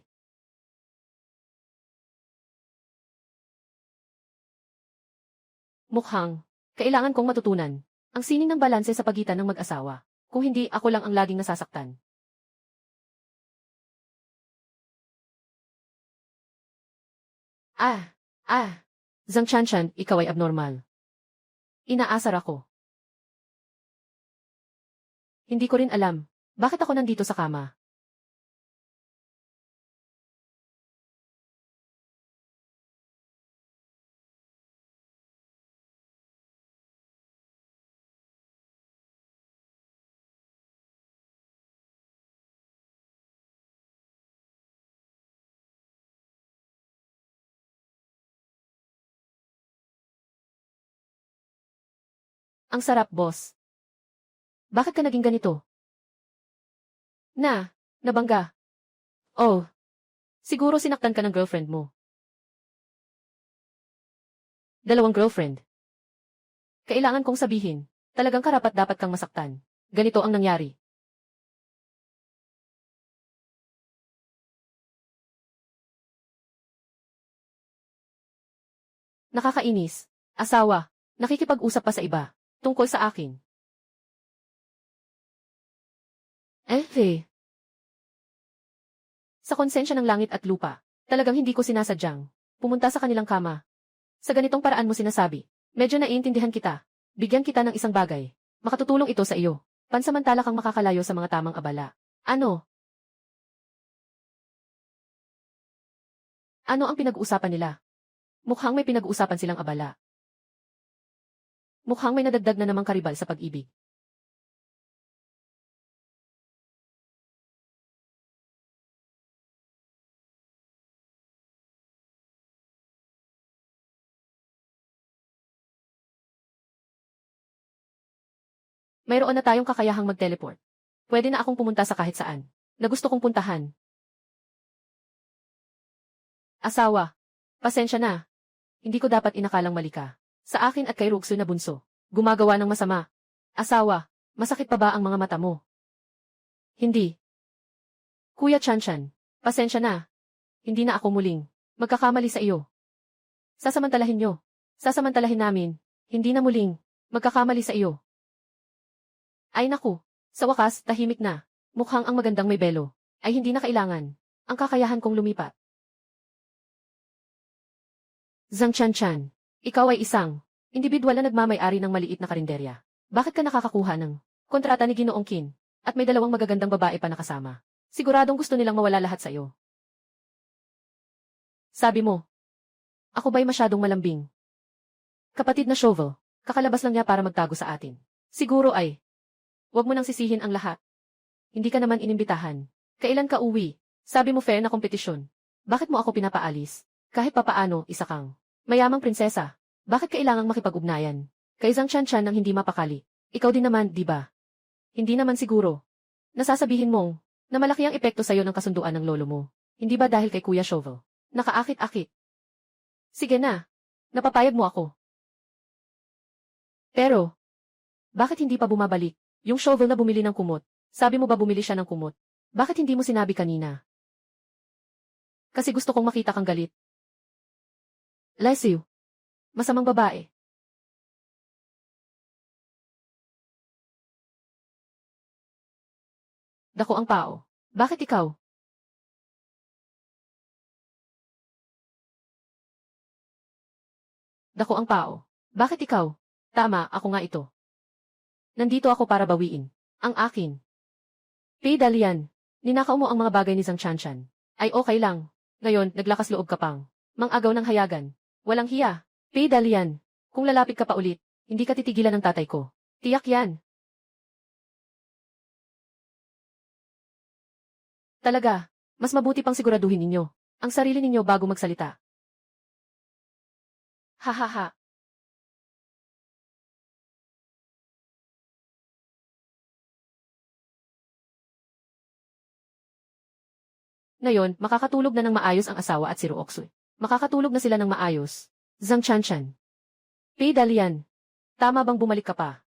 Mukhang, kailangan kong matutunan ang sining ng balanse sa pagitan ng mag-asawa. Kung hindi, ako lang ang laging nasasaktan. Zhang Chan-chan, ikaw ay abnormal. Inaasar ako. Hindi ko rin alam, bakit ako nandito sa kama? Ang sarap, boss. Bakit ka naging ganito? Nabangga. Oh, siguro sinaktan ka ng girlfriend mo. 2 girlfriend. Kailangan kong sabihin, talagang karapat-dapat kang masaktan. Ganito ang nangyari. Nakakainis. Asawa. Nakikipag-usap pa sa iba. Tungkol sa akin. Sa konsensya ng langit at lupa, talagang hindi ko sinasadyang pumunta sa kanilang kama. Sa ganitong paraan mo sinasabi, medyo naiintindihan kita. Bigyan kita ng isang bagay. Makatutulong ito sa iyo. Pansamantala kang makakalayo sa mga tamang abala. Ano? Ano ang pinag-uusapan nila? Mukhang may pinag-uusapan silang abala. Mukhang may nadagdag na namang karibal sa pag-ibig. Mayroon na tayong kakayahang mag-teleport. Pwede na akong pumunta sa kahit saan na gusto kong puntahan. Asawa, pasensya na. Hindi ko dapat inakalang mali ka. Sa akin at kay Ruksu na bunso. Gumagawa ng masama. Asawa, masakit pa ba ang mga mata mo? Hindi. Kuya Chanchan, pasensya na. Hindi na ako muling magkakamali sa iyo. Sasamantalahin nyo. Sasamantalahin namin. Hindi na muling magkakamali sa iyo. Ay naku, sa wakas, tahimik na. Mukhang ang magandang may belo ay hindi na kailangan ang kakayahan kong lumipat. Zhang Chanchan, ikaw ay isang individual na nagmamay-ari ng maliit na karinderya. Bakit ka nakakakuha ng kontrata ni Ginoong Qin at may 2 magagandang babae pa nakasama? Siguradong gusto nilang mawala lahat sa iyo. Sabi mo, ako ba'y masyadong malambing? Kapatid na Shovel, kakalabas lang niya para magtago sa atin. Siguro ay, huwag mo nang sisihin ang lahat. Hindi ka naman inimbitahan. Kailan ka uwi? Sabi mo fair na kompetisyon. Bakit mo ako pinapaalis? Kahit papaano, isa kang mayamang prinsesa. Bakit kailangang makipag-ugnayan? Kay Zhang Chanchan nang hindi mapakali. Ikaw din naman, di ba? Hindi naman siguro. Nasasabihin mong na malaki ang epekto sa'yo ng kasunduan ng lolo mo. Hindi ba dahil kay Kuya Shovel? Nakaakit-akit. Sige na. Napapayag mo ako. Pero, bakit hindi pa bumabalik? Yung Shovel na bumili ng kumot. Sabi mo ba bumili siya ng kumot? Bakit hindi mo sinabi kanina? Kasi gusto kong makita kang galit. Lesiu. Masamang babae. Dako ang pao. Bakit ikaw? Dako ang pao. Bakit ikaw? Tama, ako nga ito. Nandito ako para bawiin ang akin. Pei Dalian, ninakaw mo ang mga bagay ni Zhang Chanchan. Ay okay lang. Ngayon, naglakas loob ka pang mang-agaw ng hayagan. Walang hiya. Pei Dalian, kung lalapit ka pa ulit, hindi ka titigilan ng tatay ko. Tiyak yan. Talaga, mas mabuti pang siguraduhin ninyo ang sarili ninyo bago magsalita. Hahaha. Ngayon, makakatulog na ng maayos ang asawa at si Ruoksoy. Makakatulog na sila ng maayos. Zhang Chanchan. Pei Dalian. Tama bang bumalik ka pa?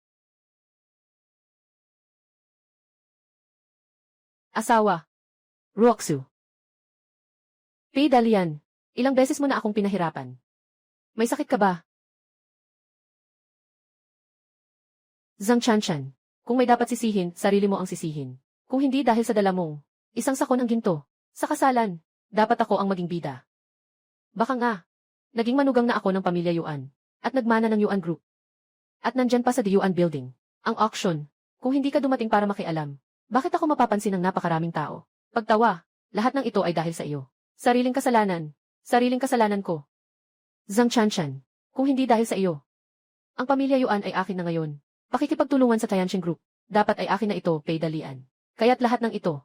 Asawa. Ruoksu. Pei Dalian. Ilang beses mo na akong pinahirapan. May sakit ka ba? Zhang Chanchan. Kung may dapat sisihin, sarili mo ang sisihin. Kung hindi dahil sa dala mong isang sakon ng ginto. Sa kasalan, dapat ako ang maging bida. Baka nga, naging manugang na ako ng pamilya Yuan, at nagmana ng Yuan Group. At nandyan pa sa The Yuan Building, ang auction. Kung hindi ka dumating para makialam, bakit ako mapapansin ng napakaraming tao? Pagtawa, lahat ng ito ay dahil sa iyo. Sariling kasalanan ko. Zhang Chanchan, kung hindi dahil sa iyo. Ang pamilya Yuan ay akin na ngayon. Pakikipagtulungan sa Tianjin Group, dapat ay akin na ito, Pei Dalian. Kaya't lahat ng ito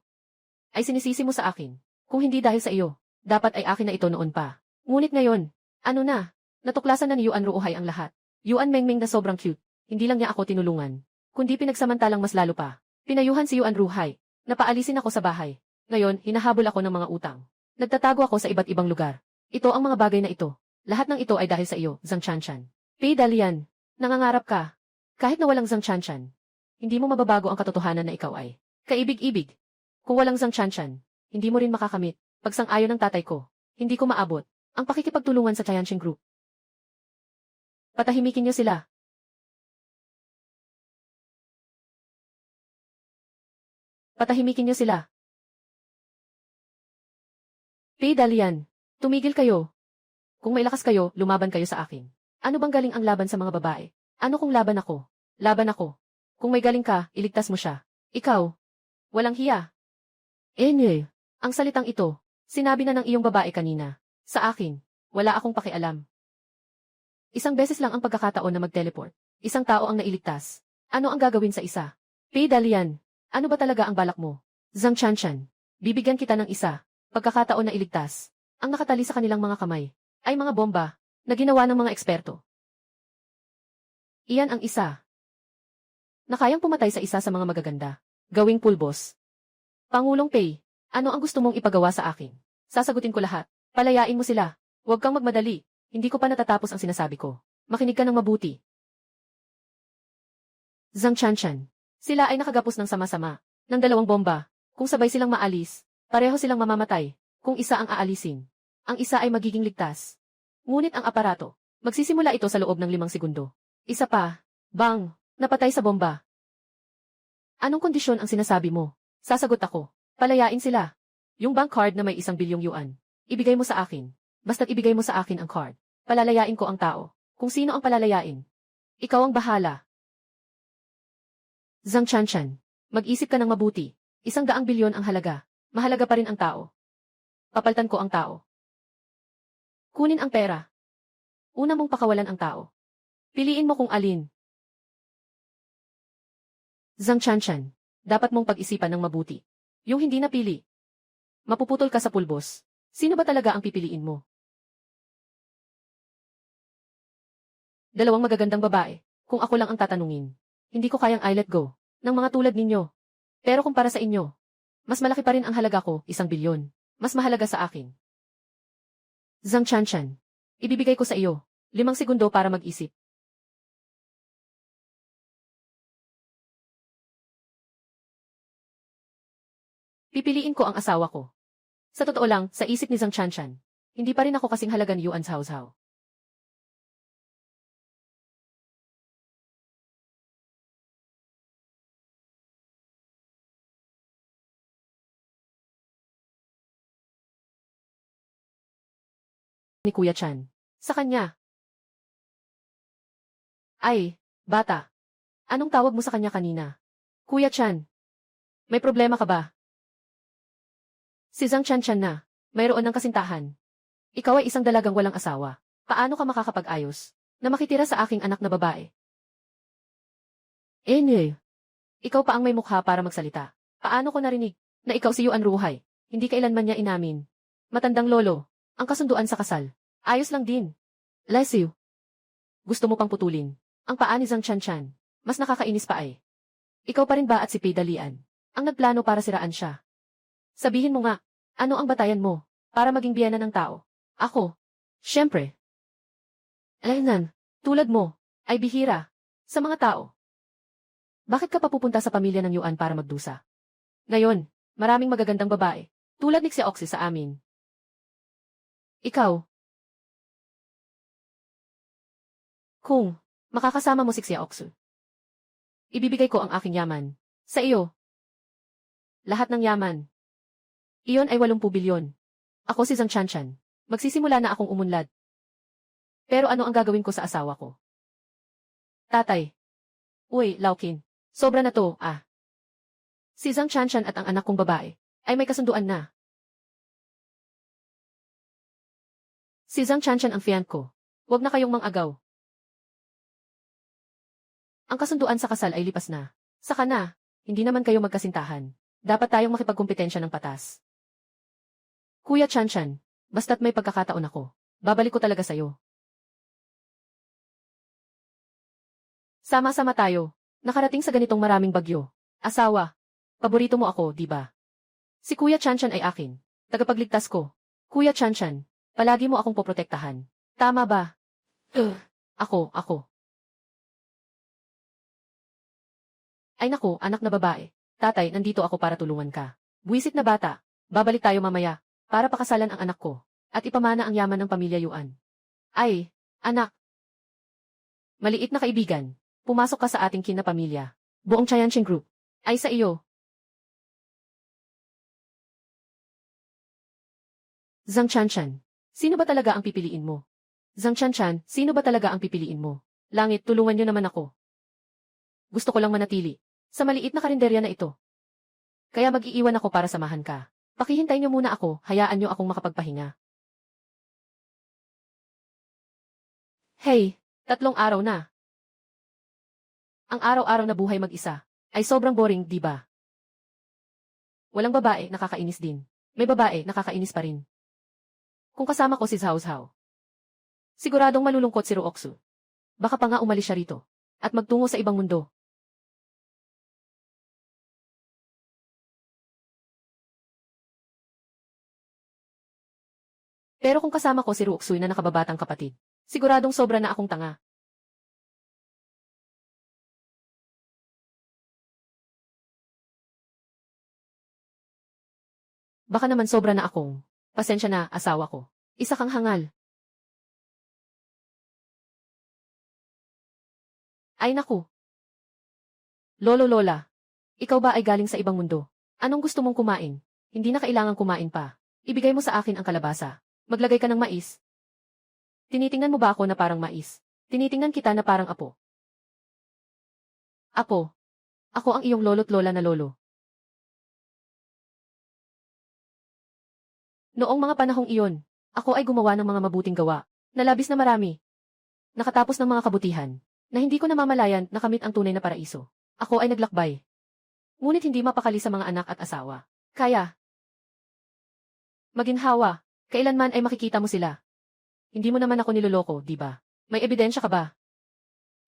ay sinisisi mo sa akin. Kung hindi dahil sa iyo, dapat ay akin na ito noon pa. Ngunit ngayon, ano na? Natuklasan na ni Yuan Ruohai ang lahat. Yuan Mengmeng na sobrang cute. Hindi lang niya ako tinulungan, kundi pinagsamantalang mas lalo pa. Pinayuhan si Yuan Ruohai. Napaalisin ako sa bahay. Ngayon, hinahabol ako ng mga utang. Nagtatago ako sa iba't ibang lugar. Ito ang mga bagay na ito Lahat ng ito ay dahil sa iyo, Zhang Chanchan. Pei Dalian, nangangarap ka. Kahit na walang Zhang Chanchan, hindi mo mababago ang katotohanan na ikaw ay kaibig-ibig. Kung walang Zhang Chanchan, hindi mo rin makakamit. Pagsang-ayon ng tatay ko, hindi ko maabot ang pakikipagtulungan sa Tianjin Group. Patahimikin niyo sila. Patahimikin niyo sila. Pei Dalian, tumigil kayo. Kung may lakas kayo, lumaban kayo sa akin. Ano bang galing ang laban sa mga babae? Ano kung laban ako? Laban ako. Kung may galing ka, iligtas mo siya. Ikaw. Walang hiya. Ang salitang ito, sinabi na ng iyong babae kanina. Sa akin, wala akong pakialam. Isang beses lang ang pagkakataon na mag-teleport. Isang tao ang nailigtas. Ano ang gagawin sa isa? Pei Dalian, ano ba talaga ang balak mo? Zhang Chanchan, bibigyan kita ng isa. Pagkakataon na iligtas. Ang nakatali sa kanilang mga kamay ay mga bomba na ginawa ng mga eksperto. Iyan ang isa na kayang pumatay sa isa sa mga magaganda. Gawing pulbos. Pangulong Pei, ano ang gusto mong ipagawa sa akin? Sasagutin ko lahat. Palayain mo sila. Huwag kang magmadali. Hindi ko pa natatapos ang sinasabi ko. Makinig ka ng mabuti. Zhang Chanchan, sila ay nakagapos ng sama-sama ng 2 bomba. Kung sabay silang maalis, pareho silang mamamatay. Kung isa ang aalisin, ang isa ay magiging ligtas. Ngunit ang aparato, magsisimula ito sa loob ng 5 segundo. Isa pa, bang, napatay sa bomba. Anong kondisyon ang sinasabi mo? Sasagot ako, palayain sila. Yung bank card na may 1 bilyong yuan, ibigay mo sa akin. Basta't ibigay mo sa akin ang card, palalayain ko ang tao. Kung sino ang palalayain, ikaw ang bahala. Zhang Chanchan, mag-isip ka ng mabuti. 100 bilyon ang halaga. Mahalaga pa rin ang tao. Papaltan ko ang tao. Kunin ang pera. Una mong pakawalan ang tao. Piliin mo kung alin. Zhang Chanchan, dapat mong pag-isipan ng mabuti. Yung hindi napili, mapuputol ka sa pulbos. Sino ba talaga ang pipiliin mo? 2 magagandang babae. Kung ako lang ang tatanungin, hindi ko kayang I let go ng mga tulad ninyo. Pero kung para sa inyo, mas malaki pa rin ang halaga ko, 1 bilyon. Mas mahalaga sa akin. Zhang Chanchan, ibibigay ko sa iyo 5 segundo para mag-isip. Pipiliin ko ang asawa ko. Sa totoo lang, sa isip ni Zhang Chanchan, hindi pa rin ako kasing halaga ni Yuan Cao. Ni Kuya Chan. Sa kanya. Ay, bata. Anong tawag mo sa kanya kanina? Kuya Chan. May problema ka ba? Si Zhang Chanchan na. Mayroon ng kasintahan. Ikaw ay isang dalagang walang asawa. Paano ka makakapag-ayos na makitira sa aking anak na babae? Ikaw pa ang may mukha para magsalita. Paano ko narinig na ikaw si Yuan Ruhai? Hindi kailanman niya inamin. Matandang lolo, ang kasunduan sa kasal. Ayos lang din. Lesiu. Gusto mo pang putulin ang paa ni Zhang Chanchan. Mas nakakainis pa ay. Ikaw pa rin ba at si Pei Dalian ang nagplano para siraan siya? Sabihin mo nga, ano ang batayan mo para maging biyana ng tao? Ako. Siyempre. Alaynan, tulad mo, ay bihira sa mga tao. Bakit ka pa pupunta sa pamilya ng Yuan para magdusa? Ngayon, maraming magagandang babae, tulad ni Xiaoxi sa amin. Ikaw. Kung makakasama mo si Xiaoxi, ibibigay ko ang aking yaman sa iyo. Lahat ng yaman. Iyon ay 80 bilyon. Ako si Zhang Chanchan. Magsisimula na akong umunlad. Pero ano ang gagawin ko sa asawa ko? Tatay. Uy, Laukin. Sobra na to, ah. Si Zhang Chanchan at ang anak kong babae ay may kasunduan na. Si Zhang Chanchan ang fiancé ko. Huwag na kayong mang-agaw. Ang kasunduan sa kasal ay lipas na. Saka na, hindi naman kayo magkasintahan. Dapat tayong makipagkumpetensya ng patas. Kuya Chanchan, basta't may pagkakataon ako, babalik ko talaga sa'yo. Sama-sama tayo. Nakarating sa ganitong maraming bagyo. Asawa. Paborito mo ako, di ba? Si Kuya Chanchan ay akin. Tagapagligtas ko. Kuya Chanchan, palagi mo akong poprotektahan. Tama ba? Ugh. Ako. Ay naku, anak na babae. Tatay, nandito ako para tulungan ka. Buwisit na bata. Babalik tayo mamaya. Para pakasalan ang anak ko. At ipamana ang yaman ng pamilya Yuan. Ay, anak. Maliit na kaibigan. Pumasok ka sa ating kinapamilya. Buong Chayansheng Group. Ay sa iyo. Zhang Chanshan. Sino ba talaga ang pipiliin mo? Zhang Chanshan, sino ba talaga ang pipiliin mo? Langit, tulungan niyo naman ako. Gusto ko lang manatili sa maliit na karinderya na ito. Kaya mag-iiwan ako para samahan ka. Pakihintay niyo muna ako, hayaan niyo akong makapagpahinga. Hey, 3 araw na. Ang araw-araw na buhay mag-isa ay sobrang boring, di ba? Walang babae, nakakainis din. May babae, nakakainis pa rin. Kung kasama ko si Zhao Zhao, siguradong malulungkot si Ruoksu. Baka pa nga umalis siya rito at magtungo sa ibang mundo. Pero kung kasama ko si Ruoksu na nakababatang kapatid, siguradong sobra na akong tanga. Baka naman sobra na akong, pasensya na, asawa ko. Isa kang hangal. Ay naku. Lolo Lola, ikaw ba ay galing sa ibang mundo? Anong gusto mong kumain? Hindi na kailangang kumain pa. Ibigay mo sa akin ang kalabasa. Maglagay ka ng mais. Tinitingnan mo ba ako na parang mais? Tinitingnan kita na parang apo. Apo. Ako ang iyong lolo't lola na lolo. Noong mga panahong iyon, ako ay gumawa ng mga mabuting gawa, na labis na marami. Nakatapos ng mga kabutihan, na hindi ko namamalayan na kamit ang tunay na paraiso. Ako ay naglakbay. Ngunit hindi mapakali sa mga anak at asawa. Kaya maginhawa, kailanman ay makikita mo sila. Hindi mo naman ako niloloko, di ba? May ebidensya ka ba?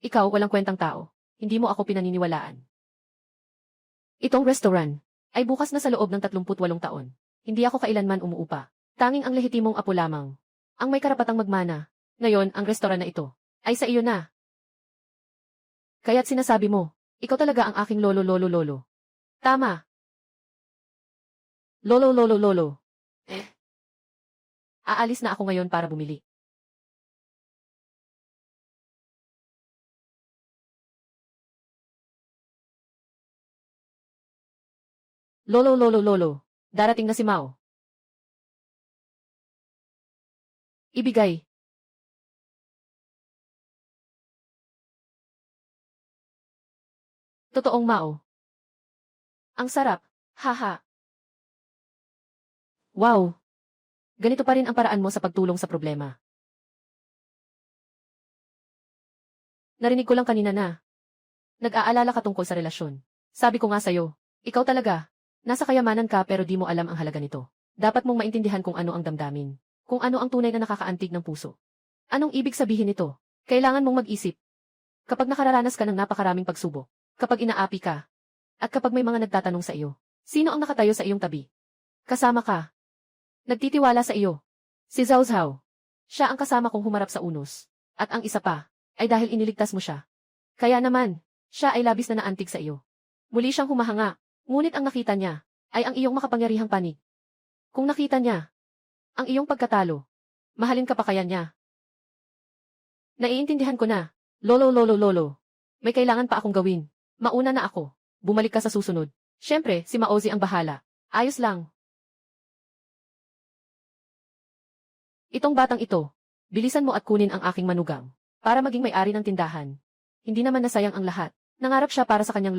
Ikaw, walang kwentang tao. Hindi mo ako pinaniniwalaan. Itong restaurant ay bukas na sa loob ng 38 taon. Hindi ako kailanman umuupa. Tanging ang lehitimong apo lamang ang may karapatang magmana. Ngayon, ang restaurant na ito ay sa iyo na. Kaya't sinasabi mo, ikaw talaga ang aking lolo. Tama. Lolo. Aalis na ako ngayon para bumili. Lolo. Darating na si Mao. Ibigay. Totoong Mao. Ang sarap. Haha. Wow. Ganito pa rin ang paraan mo sa pagtulong sa problema. Narinig ko lang kanina na nag-aalala ka tungkol sa relasyon. Sabi ko nga sa'yo, ikaw talaga. Nasa kayamanan ka pero di mo alam ang halaga nito. Dapat mong maintindihan kung ano ang damdamin. Kung ano ang tunay na nakakaantig ng puso. Anong ibig sabihin nito? Kailangan mong mag-isip. Kapag nakararanas ka ng napakaraming pagsubok, kapag inaapi ka, at kapag may mga nagtatanong sa iyo, sino ang nakatayo sa iyong tabi? Kasama ka. Nagtitiwala sa iyo. Si Zhao Zhao. Siya ang kasama kong humarap sa unos. At ang isa pa, ay dahil iniligtas mo siya. Kaya naman, siya ay labis na naantig sa iyo. Muli siyang humahanga. Ngunit ang nakita niya, ay ang iyong makapangyarihang panig. Kung nakita niya, ang iyong pagkatalo, mahalin ka pa kaya niya. Naiintindihan ko na, lolo. May kailangan pa akong gawin. Mauna na ako. Bumalik ka sa susunod. Siyempre, si Maozi ang bahala. Ayos lang. Itong batang ito, bilisan mo at kunin ang aking manugang, para maging may-ari ng tindahan. Hindi naman nasayang ang lahat. Nangarap siya para sa kanyang